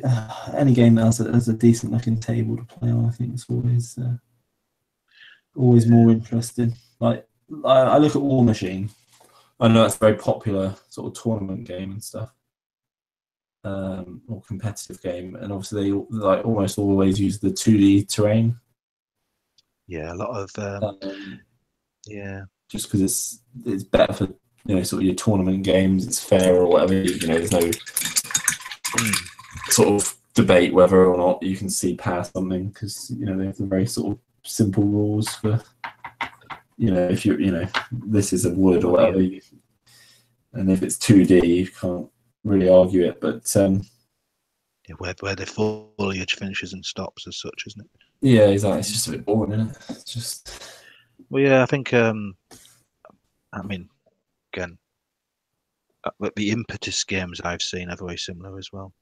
A: any game that has a decent looking table to play on. I think it's always more interesting. Like I look at War Machine. I know it's a very popular sort of tournament game and stuff, or competitive game, and obviously they like almost always use the 2D terrain.
B: Yeah, a lot of
A: just because it's better for sort of your tournament games. It's fair or whatever. There's no sort of debate whether or not you can see past something because they have the very sort of simple rules for. If this is a wood or whatever, and if it's 2D, you can't really argue it. But
B: where the foliage finishes and stops as such, isn't it?
A: Yeah, exactly. It's just a bit boring, isn't it? It's just.
B: Well, yeah, I think. I mean, again, the impetus games I've seen are very similar as well.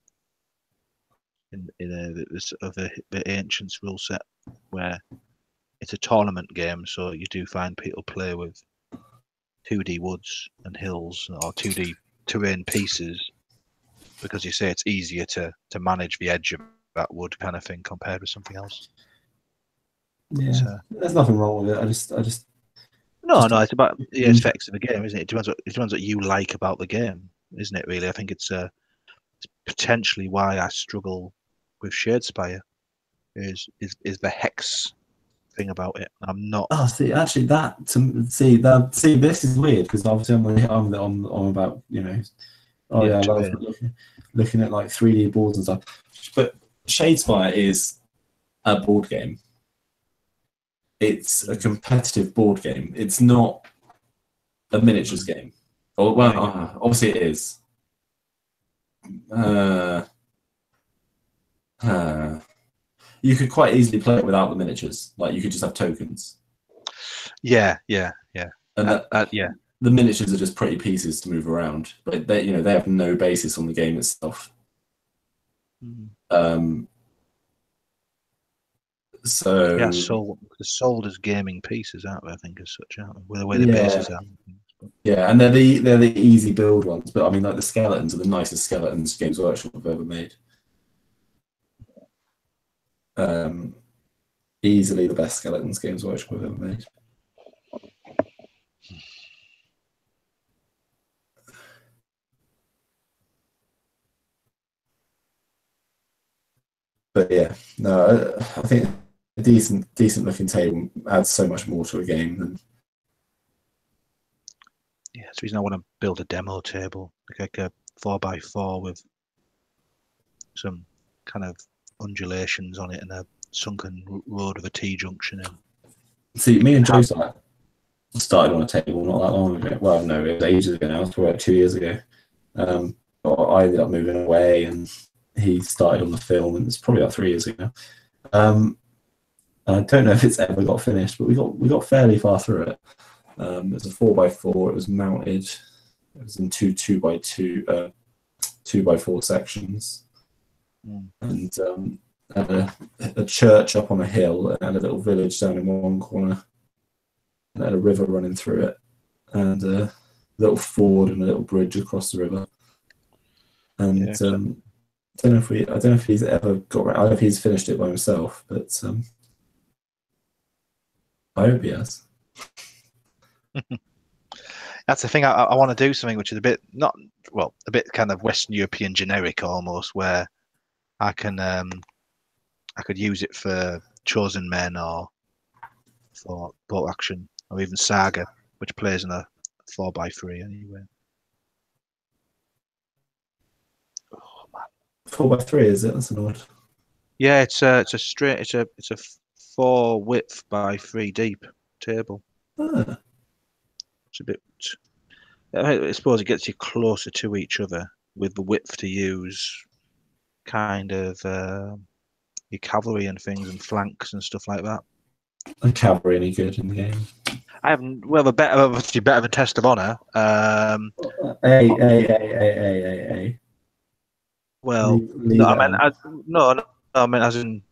B: In the Ancients rule set, where it's a tournament game, so you do find people play with 2D woods and hills or 2D terrain pieces because you say it's easier to manage the edge of that wood kind of thing compared with something else.
A: Yeah, there's nothing wrong with it. I just.
B: No, it's about the effects of the game, isn't it? It depends what you like about the game, isn't it? Really, I think it's potentially why I struggle with Shadespire is the hex thing about it. I'm not.
A: Oh, see, actually, this is weird because obviously I'm about I love looking at like 3D boards and stuff. But Shadespire is a board game. It's a competitive board game. It's not a miniatures game. Obviously it is. You could quite easily play it without the miniatures. Like you could just have tokens.
B: Yeah.
A: And the miniatures are just pretty pieces to move around, but they have no basis on the game itself. So
B: yeah, sold as gaming pieces, aren't they? I think as such, aren't they? With the way the bases are.
A: Yeah, and they're the easy build ones, but I mean, like the skeletons are the nicest skeletons Games Workshop have ever made. Easily the best skeletons Games Workshop have ever made. But yeah, no, I think a decent looking table adds so much more to a game than.
B: Yeah, that's the reason I want to build a demo table, like a 4x4 with some kind of undulations on it and a sunken road with a T-junction in.
A: See, me and Joe started on a table not that long ago. Well, no, it was ages ago now. It was probably 2 years ago. But I ended up moving away, and he started on the film, and it's probably about 3 years ago now. I don't know if it's ever got finished, but we got fairly far through it. It was a 4x4. It was mounted. It was in two 2x4 sections, and had a church up on a hill, and had a little village down in one corner, and had a river running through it, and a little ford and a little bridge across the river. And I don't know if he's ever got around. I don't know if he's finished it by himself, but I hope he has.
B: That's the thing. I want to do something which is a bit a bit kind of Western European generic almost, where I can I could use it for chosen men or for boat action or even Saga, which plays in a 4x3 anyway. Oh man,
A: 4x3 is it? That's an odd.
B: Yeah, it's a 4 width by 3 deep table.
A: Ah.
B: It's a bit. I suppose it gets you closer to each other with the width to use, kind of your cavalry and things and flanks and stuff like that.
A: Are cavalry any good in the game?
B: I haven't. Well, obviously better than Test of Honor. Well, no, I mean as in.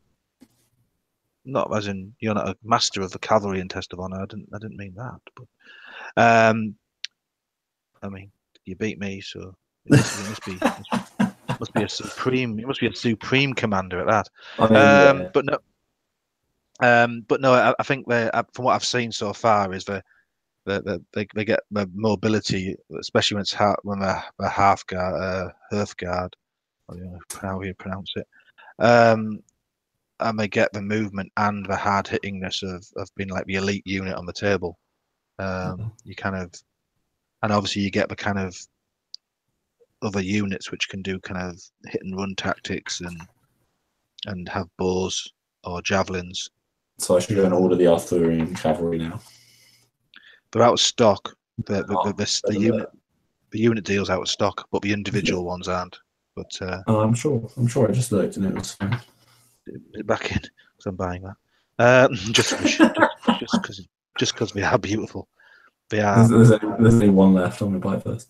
B: Not as in you're not a master of the cavalry in Test of Honor. I didn't mean that. But I mean you beat me, so it must be a supreme. It must be a supreme commander at that.
A: I mean,
B: But no. I think from what I've seen so far is they get the mobility, especially when they're Hearth Guard, Hearth Guard, I don't know how you pronounce it. And they get the movement and the hard hittingness of being like the elite unit on the table. You kind of, and obviously you get the kind of other units which can do kind of hit and run tactics and have bows or javelins.
A: So I should go and order the Arthurian cavalry now.
B: They're out of stock. The unit deal's out of stock, but the individual ones aren't. But
A: I'm sure I just looked and it was fine.
B: Back in, because I'm buying that. Just because they are beautiful. They are.
A: There's only one left. I'm gonna buy it first.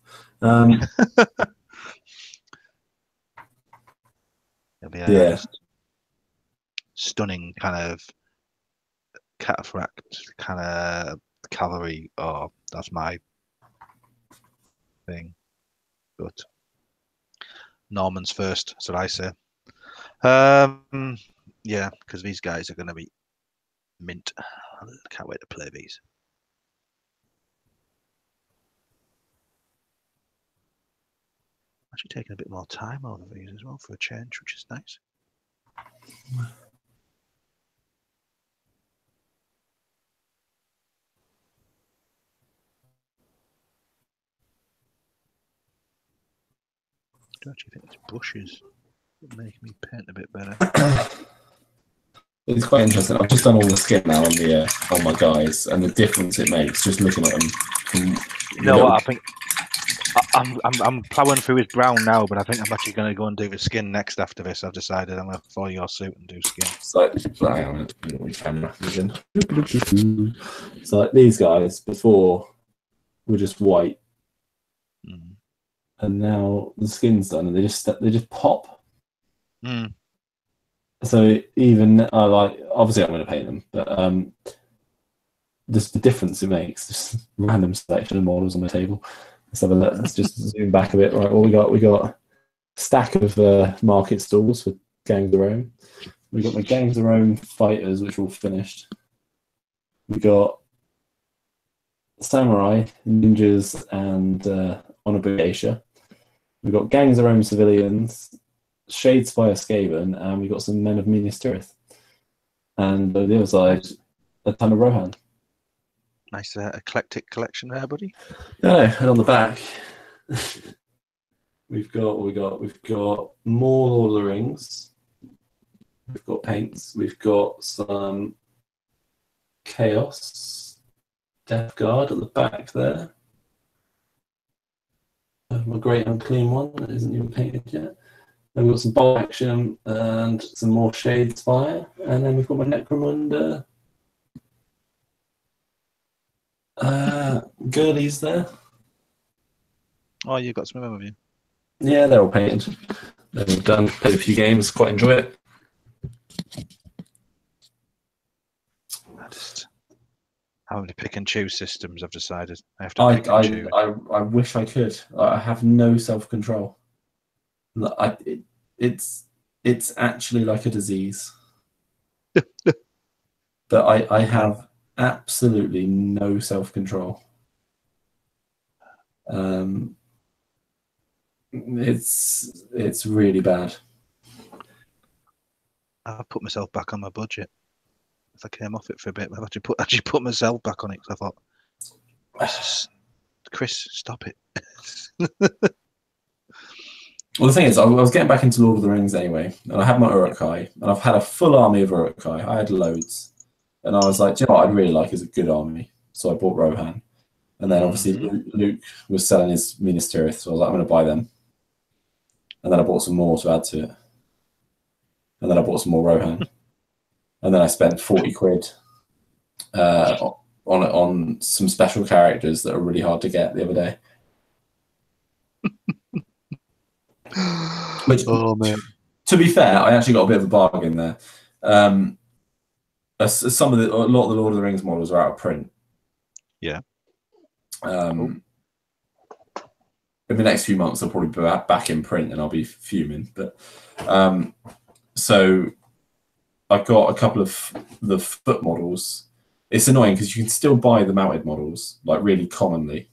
B: Yeah. Stunning kind of cataphract kind of cavalry. Oh, that's my thing. But Normans first, that's what I say. Yeah, because these guys are going to be mint. I can't wait to play these. Actually taking a bit more time over these as well for a change, which is nice. I actually think it's bushes that make me paint a bit better.
A: It's quite interesting. I've just done all the skin now on my guys, and the difference it makes just looking at them.
B: You know what? I think I'm ploughing through his brown now, but I think I'm actually going to go and do the skin next after this. I've decided I'm going to follow your suit and do skin.
A: So hang on, camera again. So like these guys before were just white. And now the skin's done, and they just pop. So even obviously I'm going to paint them, but just the difference it makes, just random selection of models on the table. Let's have a look. Let's just zoom back a bit. Right, well we got a stack of market stalls for Gangs of Rome. We got my Gangs of Rome fighters, which are all finished. We got samurai, ninjas, and Honorable Geisha. We've got Gangs of Rome civilians, Shadespire Skaven, and we've got some Men of Minas Tirith. And on the other side, a ton of Rohan.
B: Nice eclectic collection there, buddy.
A: No, and on the back, we've got more Lord of the Rings. We've got paints. We've got some Chaos Death Guard at the back there. My great unclean one that isn't even painted yet. Then we've got some bolt action and some more Shade Spire. And then we've got my Necromunda girlies there.
B: Oh, you got some of them, have you?
A: Yeah, they're all painted. They've done, played a few games, quite enjoy it.
B: I'm going to pick and choose systems, I've decided. I have to pick and choose.
A: I wish I could. I have no self-control. It's actually like a disease. But I have absolutely no self-control. It's really bad.
B: I've put myself back on my budget. If I came off it for a bit, I've actually put myself back on it because I thought, Chris, stop it.
A: Well, the thing is, I was getting back into Lord of the Rings anyway, and I had my Uruk-hai, and I've had a full army of Uruk-hai. I had loads, and I was like, do you know what I'd really like is a good army. So I bought Rohan, and then obviously Luke was selling his Minas Tirith, so I was like, I'm going to buy them. And then I bought some more to add to it, and then I bought some more Rohan. And then I spent 40 quid on some special characters that are really hard to get the other day. Which,
B: man.
A: To be fair, I actually got a bit of a bargain there. A lot of the Lord of the Rings models are out of print.
B: Yeah.
A: In the next few months, they'll probably be back in print, and I'll be fuming. But so I got a couple of the foot models. It's annoying because you can still buy the mounted models like really commonly,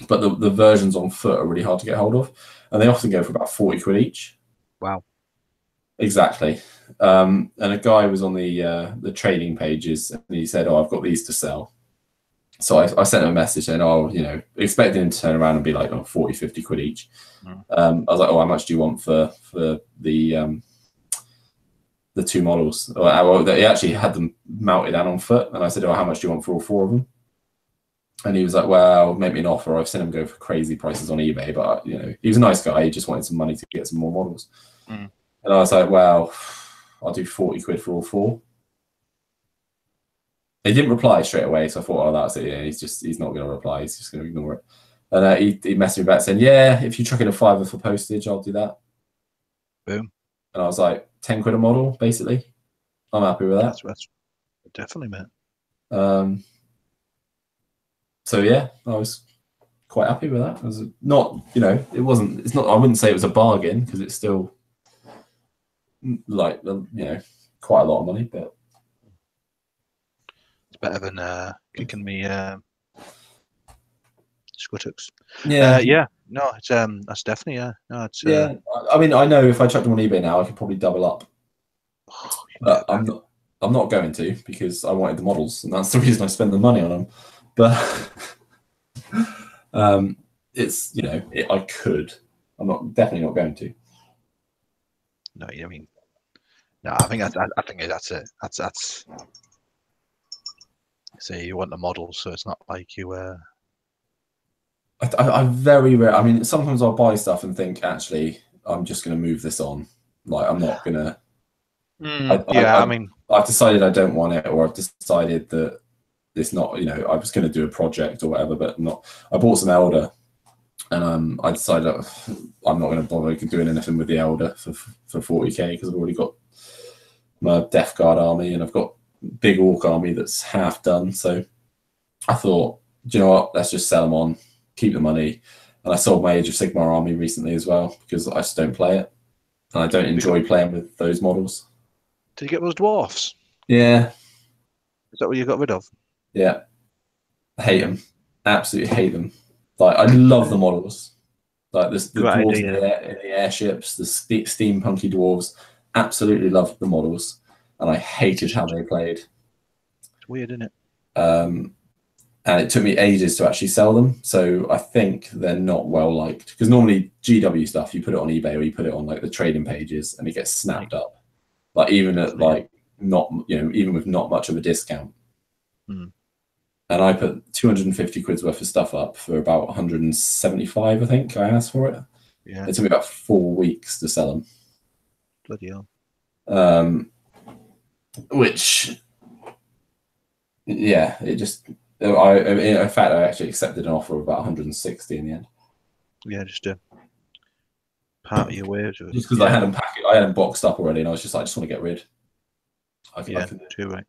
A: but the versions on foot are really hard to get hold of, and they often go for about 40 quid each.
B: Wow. Exactly.
A: And a guy was on the trading pages, and he said, "Oh, I've got these to sell." So I sent him a message saying, "Oh, expecting him to turn around and be like, 40, 50 quid each." I was like, "Oh, how much do you want for the two models?" Well, he actually had them mounted and on foot, and I said, "Oh, how much do you want for all four of them?" And he was like, "Well, make me an offer. I've seen him go for crazy prices on eBay, but he was a nice guy. He just wanted some money to get some more models." And I was like, "Well, I'll do 40 quid for all four." He didn't reply straight away, so I thought, "Oh, that's it. Yeah, he's not going to reply. He's just going to ignore it." And he messaged me back saying, "Yeah, if you chuck in a £5 for postage, I'll do that."
B: Boom.
A: And I was like, 10 quid a model, basically. I'm happy with that.
B: That's definitely, man.
A: So yeah, I was quite happy with that. It was not, it's not. I wouldn't say it was a bargain because it's still like quite a lot of money, but
B: it's better than kicking me squirtucks.
A: Yeah.
B: No, it's that's definitely No, it's
A: yeah. I mean, I know if I chucked them on eBay now, I could probably double up. But I'm not going to because I wanted the models, and that's the reason I spent the money on them. But it's I could. I'm definitely not going to.
B: No, I mean, no. I think that's it. That's. Say you want the models, so it's not like you.
A: I very rare. I mean, sometimes I'll buy stuff and think, actually, I'm just going to move this on. Like, I'm not going to. I've decided I don't want it, or I've decided that it's not. I was going to do a project or whatever, but not. I bought some Elder, and I decided I'm not going to bother doing anything with the Elder for 40k because I've already got my Death Guard army, and I've got big Orc army that's half done. So I thought, do you know what? Let's just sell them on, keep the money. And I sold my Age of Sigmar army recently as well because I just don't play it, and I don't enjoy playing with those models.
B: Did you get those dwarfs?
A: Yeah.
B: Is that what you got rid of?
A: Yeah. I hate them. Absolutely hate them. Like, I love the models. Like the dwarves in the airships, the steampunky dwarves. Absolutely loved the models, and I hated how they played.
B: It's weird, isn't it?
A: And it took me ages to actually sell them, so I think they're not well liked. Because normally GW stuff, you put it on eBay or you put it on like the trading pages, and it gets snapped up. like even at like not even with not much of a discount.
B: Mm.
A: And I put 250 quid's worth of stuff up for about 175, I think I asked for it.
B: Yeah.
A: It took me about 4 weeks to sell them.
B: Bloody hell.
A: Which, yeah, it just, in fact, I actually accepted an offer of about 160 in the end.
B: Yeah, just a part of your way.
A: Just because I had them boxed up already, and I was just like, I just want to get rid.
B: Too right.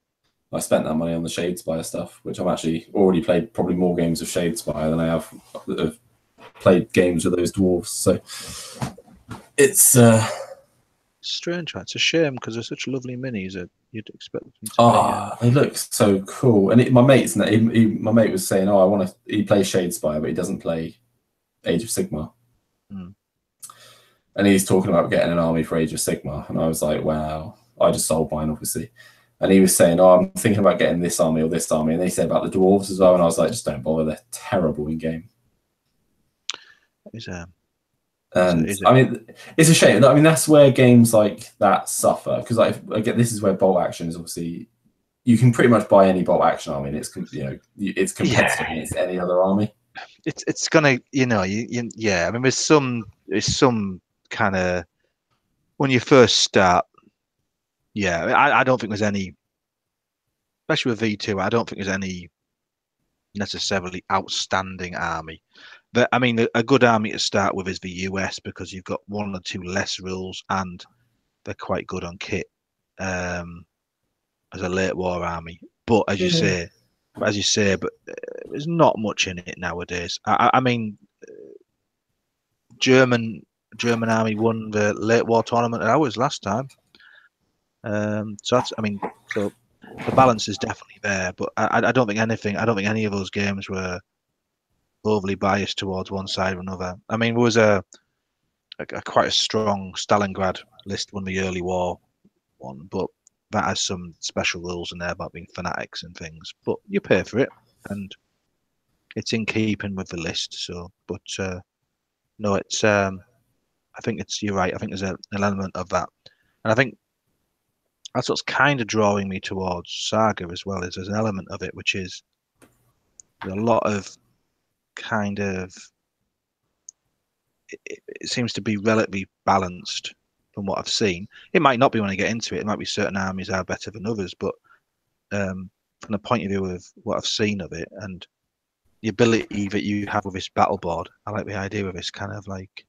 A: I spent that money on the Shadespire stuff, which I've actually already played probably more games of Shadespire than I have played games with those dwarves. So it's
B: strange. It's a shame because they're such lovely minis that you'd expect them to
A: they look so cool. And my mate was saying, he plays Shadespire, but he doesn't play Age of Sigmar.
B: Mm.
A: And he's talking about getting an army for Age of Sigmar, and I was like, wow. I just sold mine, obviously. And he was saying, I'm thinking about getting this army or this army. And they said about the dwarves as well. And I was like, just don't bother. They're terrible in game. I mean, it's a shame. I mean, that's where games like that suffer. Because this is where bolt action is obviously, you can pretty much buy any bolt action army, and it's competitive against any other army.
B: It's gonna, yeah. I mean, there's some kind of, when you first start. Yeah, I don't think there's any, especially with V2, I don't think there's any necessarily outstanding army. But I mean, a good army to start with is the US, because you've got one or two less rules and they're quite good on kit as a late war army. But as you say, there's not much in it nowadays. I mean, German army won the late war tournament at ours last time. So the balance is definitely there, but I don't think any of those games were overly biased towards one side or another. I mean, there was quite a strong Stalingrad list won the early war one, but that has some special rules in there about being fanatics and things. But you pay for it, and it's in keeping with the list. So, but no, it's I think you're right. I think there's an element of that, and I think that's what's kind of drawing me towards Saga as well. Is there's an element of it which is a lot of kind of it seems to be relatively balanced from what I've seen. It might not be when I get into it. It might be certain armies are better than others, but from the point of view of what I've seen of it and the ability that you have with this battle board, I like the idea of this kind of like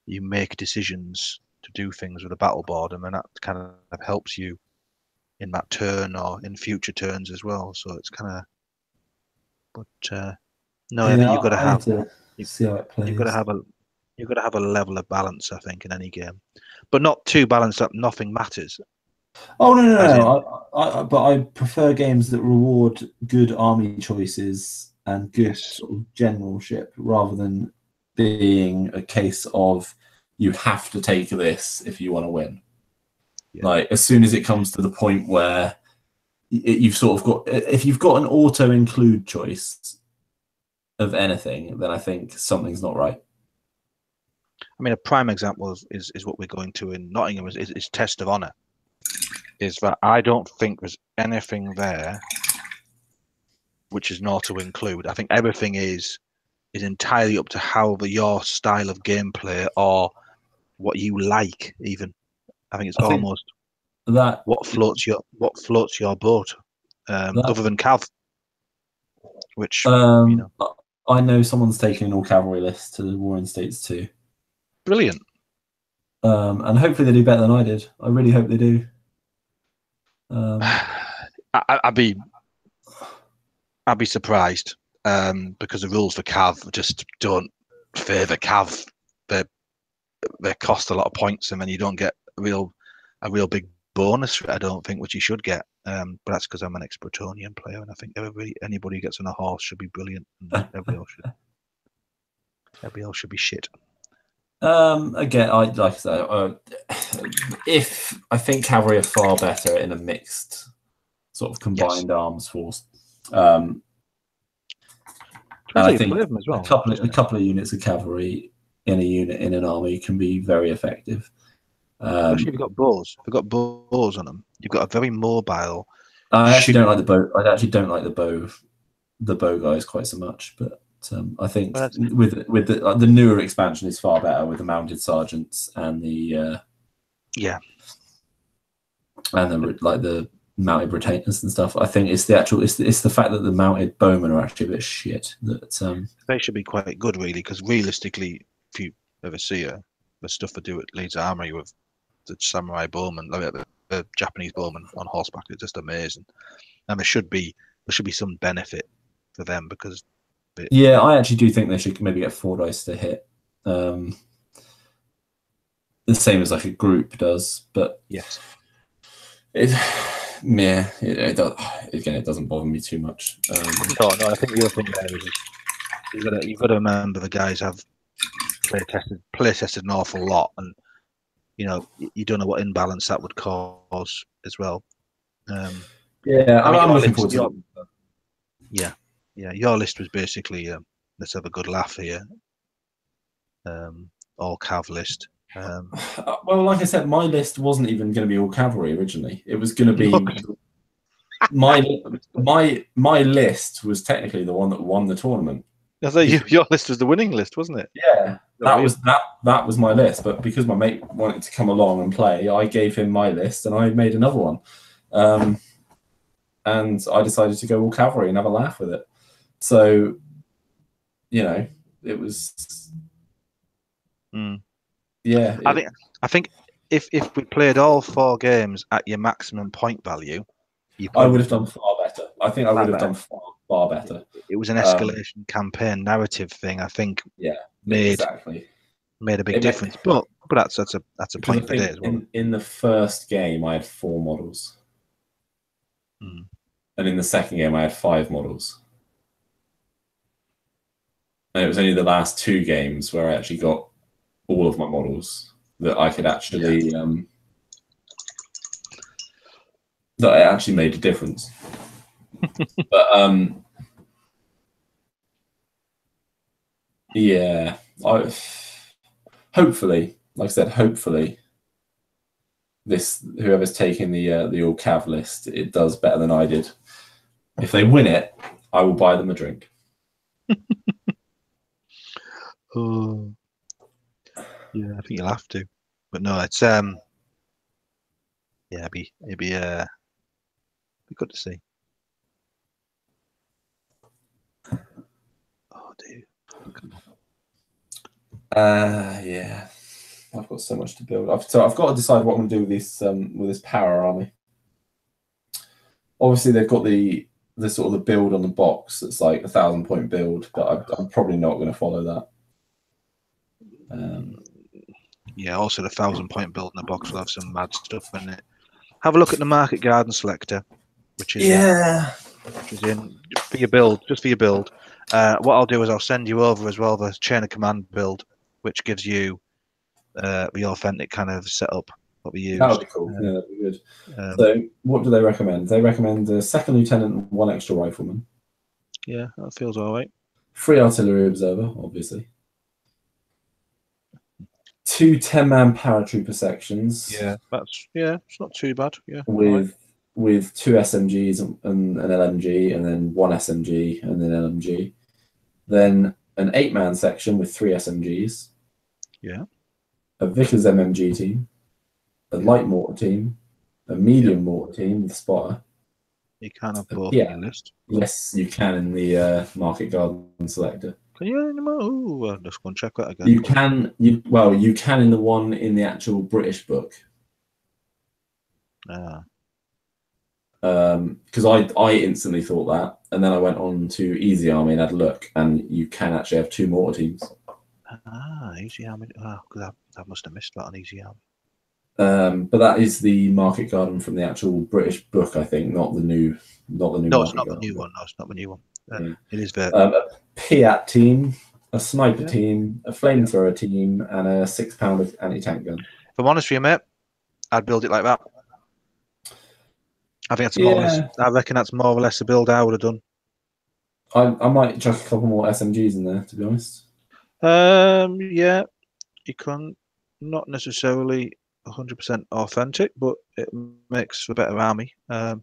B: you make decisions to do things with a battle board, and then that kind of helps you in that turn or in future turns as well. So it's kind of, but no, I think you've got to have
A: see how it plays.
B: You've got to have a level of balance, I think, in any game, but not too balanced up. Nothing matters.
A: Oh no! But I prefer games that reward good army choices and good sort of generalship, rather than being a case of you have to take this if you want to win. Yeah. Like as soon as it comes to the point where you've sort of got, if you've got an auto include choice of anything, then I think something's not right.
B: I mean, a prime example is what we're going to in Nottingham is Test of Honor. Is that I don't think there's anything there which is not to include. I think everything is entirely up to how your style of gameplay or what you like. Even I think it's almost
A: that
B: what floats your boat, other than Cav, which
A: I know someone's taking an all cavalry list to the Warring States too.
B: Brilliant.
A: And hopefully they do better than I did. I really hope they do.
B: I'd be surprised because the rules for Cav just don't favour Cav. They cost a lot of points, and then you don't get a real big bonus for it, I don't think, which you should get. But that's because I'm an ex-Bretonian player, and I think anybody who gets on a horse should be brilliant, and everybody else should be shit.
A: Again, I if I think cavalry are far better in a mixed sort of combined arms force. And I think
B: them as well,
A: a couple of units of cavalry in a unit in an army can be very effective.
B: Especially if you've got bows. If you've got bows on them, you've got a very mobile.
A: I actually don't like the bow. I actually don't like the bow guys quite so much. But I think with the newer expansion is far better with the mounted sergeants and the the mounted retainers and stuff. I think it's the fact that the mounted bowmen are actually a bit shit. That
B: they should be quite good, really, because realistically, if you ever see the stuff they do at Leeds Armory with the samurai bowmen, like the Japanese bowmen on horseback, it's just amazing. And there should be some benefit for them because.
A: I actually do think they should maybe get 4 dice to hit. The same as like a group does, but
B: yes,
A: it doesn't bother me too much.
B: No, I think the other thing there is you've got to remember the guys have play tested an awful lot, and you don't know what imbalance that would cause as well.
A: I'm looking forward to
B: it. Yeah, your list was basically let's have a good laugh here. All cav list.
A: Well, like I said, my list wasn't even going to be all cavalry originally. It was going to be my list was technically the one that won the tournament.
B: I thought your list was the winning list, wasn't it?
A: Yeah, that was my list. But because my mate wanted to come along and play, I gave him my list and I made another one. And I decided to go all cavalry and have a laugh with it. So, it was. Yeah,
B: I think if we played all 4 games at your maximum point value,
A: I would have done far better. I think I would have done far better.
B: It was an escalation campaign narrative thing. I think made a big difference. But that's a point per day as well.
A: In the first game, I had 4 models, and in the second game, I had 5 models. And it was only the last 2 games where I actually got all of my models that I could actually that it actually made a difference. But hopefully, like I said, hopefully whoever's taking the all cav list, it does better than I did. If they win it, I will buy them a drink.
B: Oh, yeah, I think you'll have to. But no, it's it'd be good to see. Oh dear.
A: Yeah, I've got so much to build. I've got to decide what I'm going to do with this power army. Obviously, they've got the sort of the build on the box that's like 1,000 point build, but I'm probably not going to follow that.
B: Yeah, also the 1,000 point build in the box will have some mad stuff in it. Have a look at the Market Garden selector, which is in for your build, just for your build. What I'll do is I'll send you over as well the chain of command build, which gives you the authentic kind of setup what we use.
A: That would be cool. Yeah, that'd be good. So, what do they recommend? They recommend a 2nd lieutenant and 1 extra rifleman.
B: Yeah, that feels all right.
A: 3 artillery observer, obviously. 2 10-man paratrooper sections.
B: Yeah, it's not too bad. Yeah,
A: with 2 SMGs and an LMG, and then 1 SMG and then LMG. Then an 8-man section with 3 SMGs.
B: Yeah.
A: A Vickers MMG team. A light mortar team. A medium mortar team with spotter.
B: You can have both in your list.
A: Yes, you can in the Market Garden selector.
B: Can you anymore? Oh, I'll just go and check that again.
A: You can. You can in the one in the actual British book. Because I instantly thought that, and then I went on to Easy Army and had a look, and you can actually have 2 mortar teams.
B: Easy Army. Because I must have missed that on Easy Army.
A: But that is the Market Garden from the actual British book, I think, not the new.
B: No, it's not the new one. No, it's not the new one. It is
A: a PIAT team, a sniper team, a flamethrower team, and a 6-pounder anti-tank gun.
B: If I'm honest with you, mate, I'd build it like that. I think that's more or less, I reckon that's more or less the build I would have done.
A: I might chuck a couple more SMGs in there, to be honest.
B: Yeah, you can not necessarily. 100% authentic, but it makes a better army. Yeah,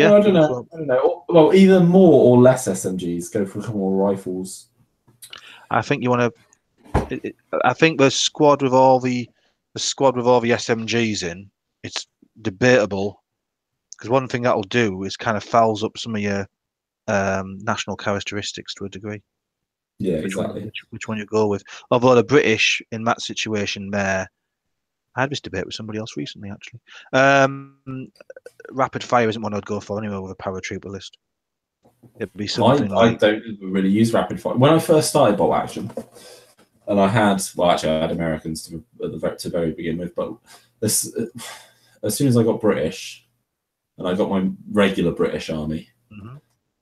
A: well, I don't know. I don't know. Well, either more or less SMGs. Go for more rifles.
B: I think you want to. I think the squad with all the SMGs in, it's debatable, because one thing that'll do is kind of fouls up some of your national characteristics to a degree.
A: Yeah, exactly.
B: Which one you go with? Although the British in that situation there, I had this debate with somebody else recently actually. Rapid fire isn't one I'd go for anyway with a paratrooper list. It'd be something
A: I don't really use rapid fire. When I first started bolt action, and I had Americans to very begin with, but this, as soon as I got British, and I got my regular British army,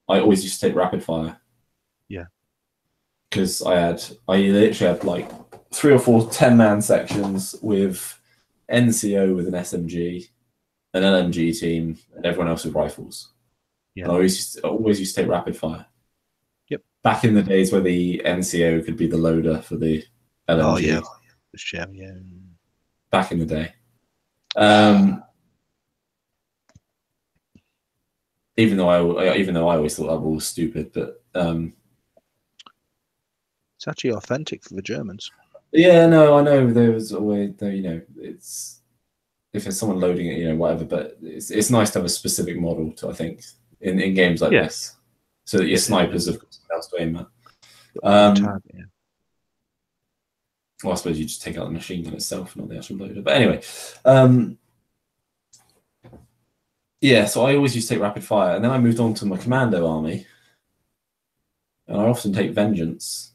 A: I always used to take rapid fire.
B: Yeah,
A: because I literally had like 3 or 4 10-man sections with NCO with an SMG, an LMG team, and everyone else with rifles. Yeah, I always used to take rapid fire.
B: Yep.
A: Back in the days where the NCO could be the loader for the LMG.
B: Oh yeah, sure, yeah.
A: Back in the day. Even though I always thought that was all stupid, but
B: it's actually authentic for the Germans.
A: Yeah, no, I know there was always, it's if there's someone loading it, whatever. But it's nice to have a specific model to, I think, in games like this, so that your snipers have got something else to aim at. Well, I suppose you just take out the machine gun itself, not the actual loader. But anyway, yeah. So I always used to take rapid fire, and then I moved on to my commando army, and I often take vengeance.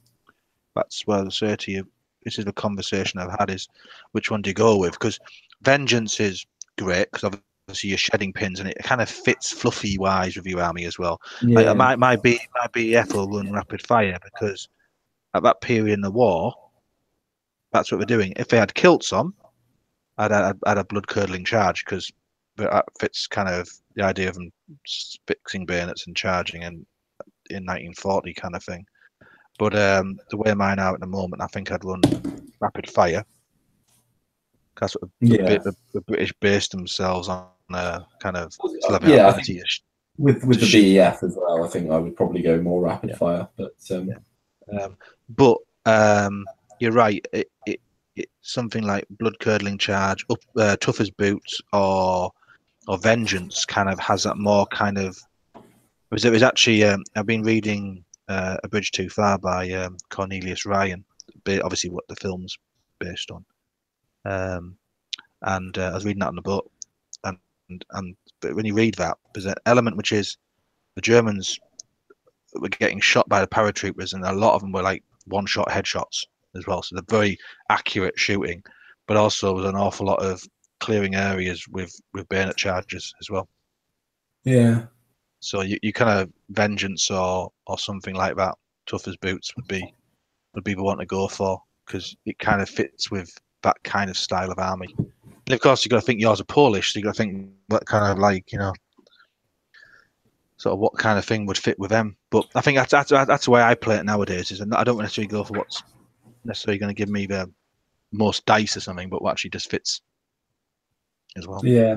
B: That's what I say to you. This is the conversation I've had: is which one do you go with? Because vengeance is great because obviously you're shedding pins, and it kind of fits fluffy wise with your army as well.
A: Yeah.
B: Like my BF will run rapid fire because at that period in the war, that's what we're doing. If they had kilts on, I'd a blood curdling charge because that fits kind of the idea of them fixing bayonets and charging in 1940 kind of thing. But the way mine are at the moment, I think I'd run rapid fire. That's what the British based themselves on kind of
A: Slavic-ish. With the BEF as well, I think I would probably go more rapid fire.
B: But you're right. It something like blood curdling charge, tough as boots, or vengeance kind of has that more kind of. It was actually I've been reading A Bridge Too Far by Cornelius Ryan, obviously what the film's based on. And I was reading that in the book, but when you read that, there's an element which is the Germans were getting shot by the paratroopers, and a lot of them were like one-shot headshots as well. So they're very accurate shooting, but also there's an awful lot of clearing areas with bayonet charges as well.
A: Yeah.
B: So you kind of vengeance or something like that, tough as boots would be the one to go for because it kind of fits with that kind of style of army. And of course, you got to think yours are Polish, so you got to think what kind of like sort of what kind of thing would fit with them. But I think that's the way I play it nowadays. Is I don't necessarily go for what's necessarily going to give me the most dice or something, but what actually just fits as well.
A: Yeah.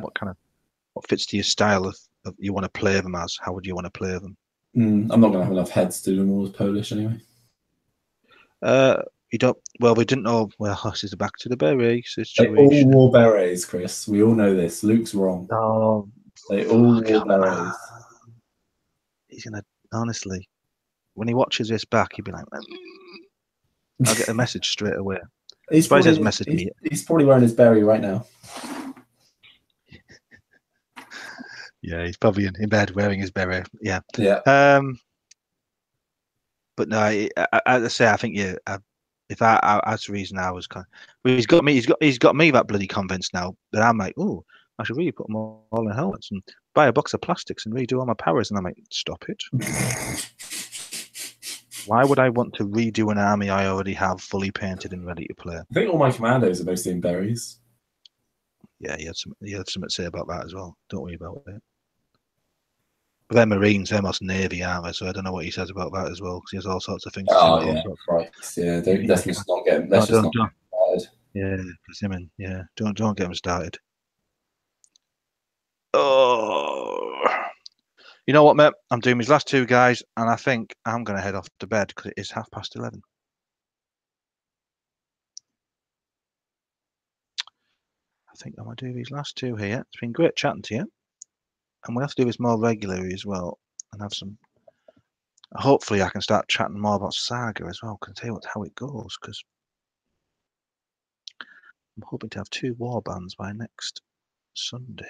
B: What fits to your style of you want to play them as? How would you want to play them?
A: I'm not going to have enough heads to do them all as Polish anyway.
B: You don't. Well, we didn't know. Well, this is back to the berets situation.
A: They all wore berets, Chris. We all know this. Luke's wrong.
B: Oh,
A: they all wore berets.
B: He's gonna honestly, when he watches this back, he'll be like, "I'll get a message straight away."
A: He's probably wearing his beret right now.
B: Yeah, he's probably in bed wearing his beret. Yeah.
A: Yeah.
B: But no, as I say, I think that's the reason I was kind of. Well, he's got me that bloody convinced now that I'm like, oh, I should really put them all in helmets and buy a box of plastics and redo all my powers. And I'm like, stop it. Why would I want to redo an army I already have fully painted and ready to play?
A: I think all my commandos are mostly in berets.
B: Yeah, he had something to say about that as well. Don't worry about it. But they're Marines, they're most Navy armour, so I don't know what he says about that as well, because he has all sorts of things to say.
A: Oh, yeah, right. Yeah, let's just not get him. Let's just not get started.
B: Yeah, persimmon. Yeah, don't get him started. Oh, you know what, mate? I'm doing these last two guys, and I think I'm going to head off to bed because it is 11:30. I think I'm going to do these last two here. It's been great chatting to you, and we'll have to do this more regularly as well, and have some. Hopefully, I can start chatting more about Saga as well. Can tell you how it goes, because I'm hoping to have 2 war bands by next Sunday.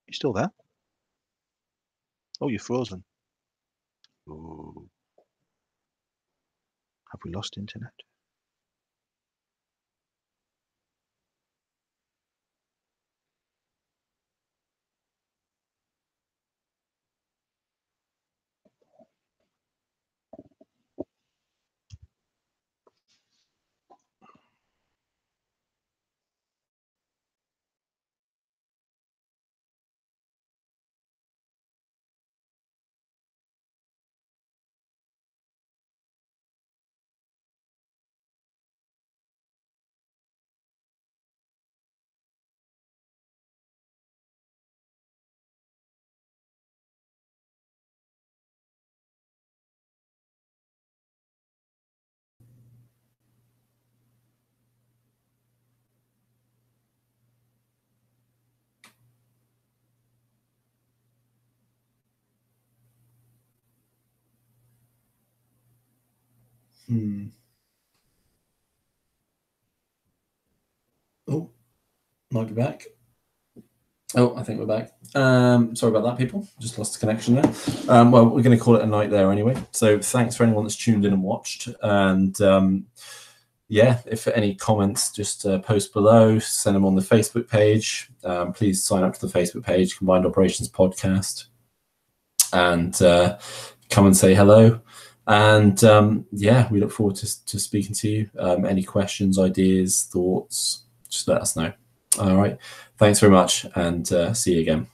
B: You still there? Oh, you're frozen. Ooh. Have we lost internet?
A: Oh, might be back. Oh, I think we're back. Sorry about that, people. Just lost the connection there. Well, we're going to call it a night there anyway. So thanks for anyone that's tuned in and watched. And yeah, if any comments, just post below, send them on the Facebook page. Please sign up to the Facebook page, Combined Operations Podcast, and come and say hello. And yeah, we look forward to speaking to you. Any questions, ideas, thoughts, just let us know. All right. Thanks very much, and see you again.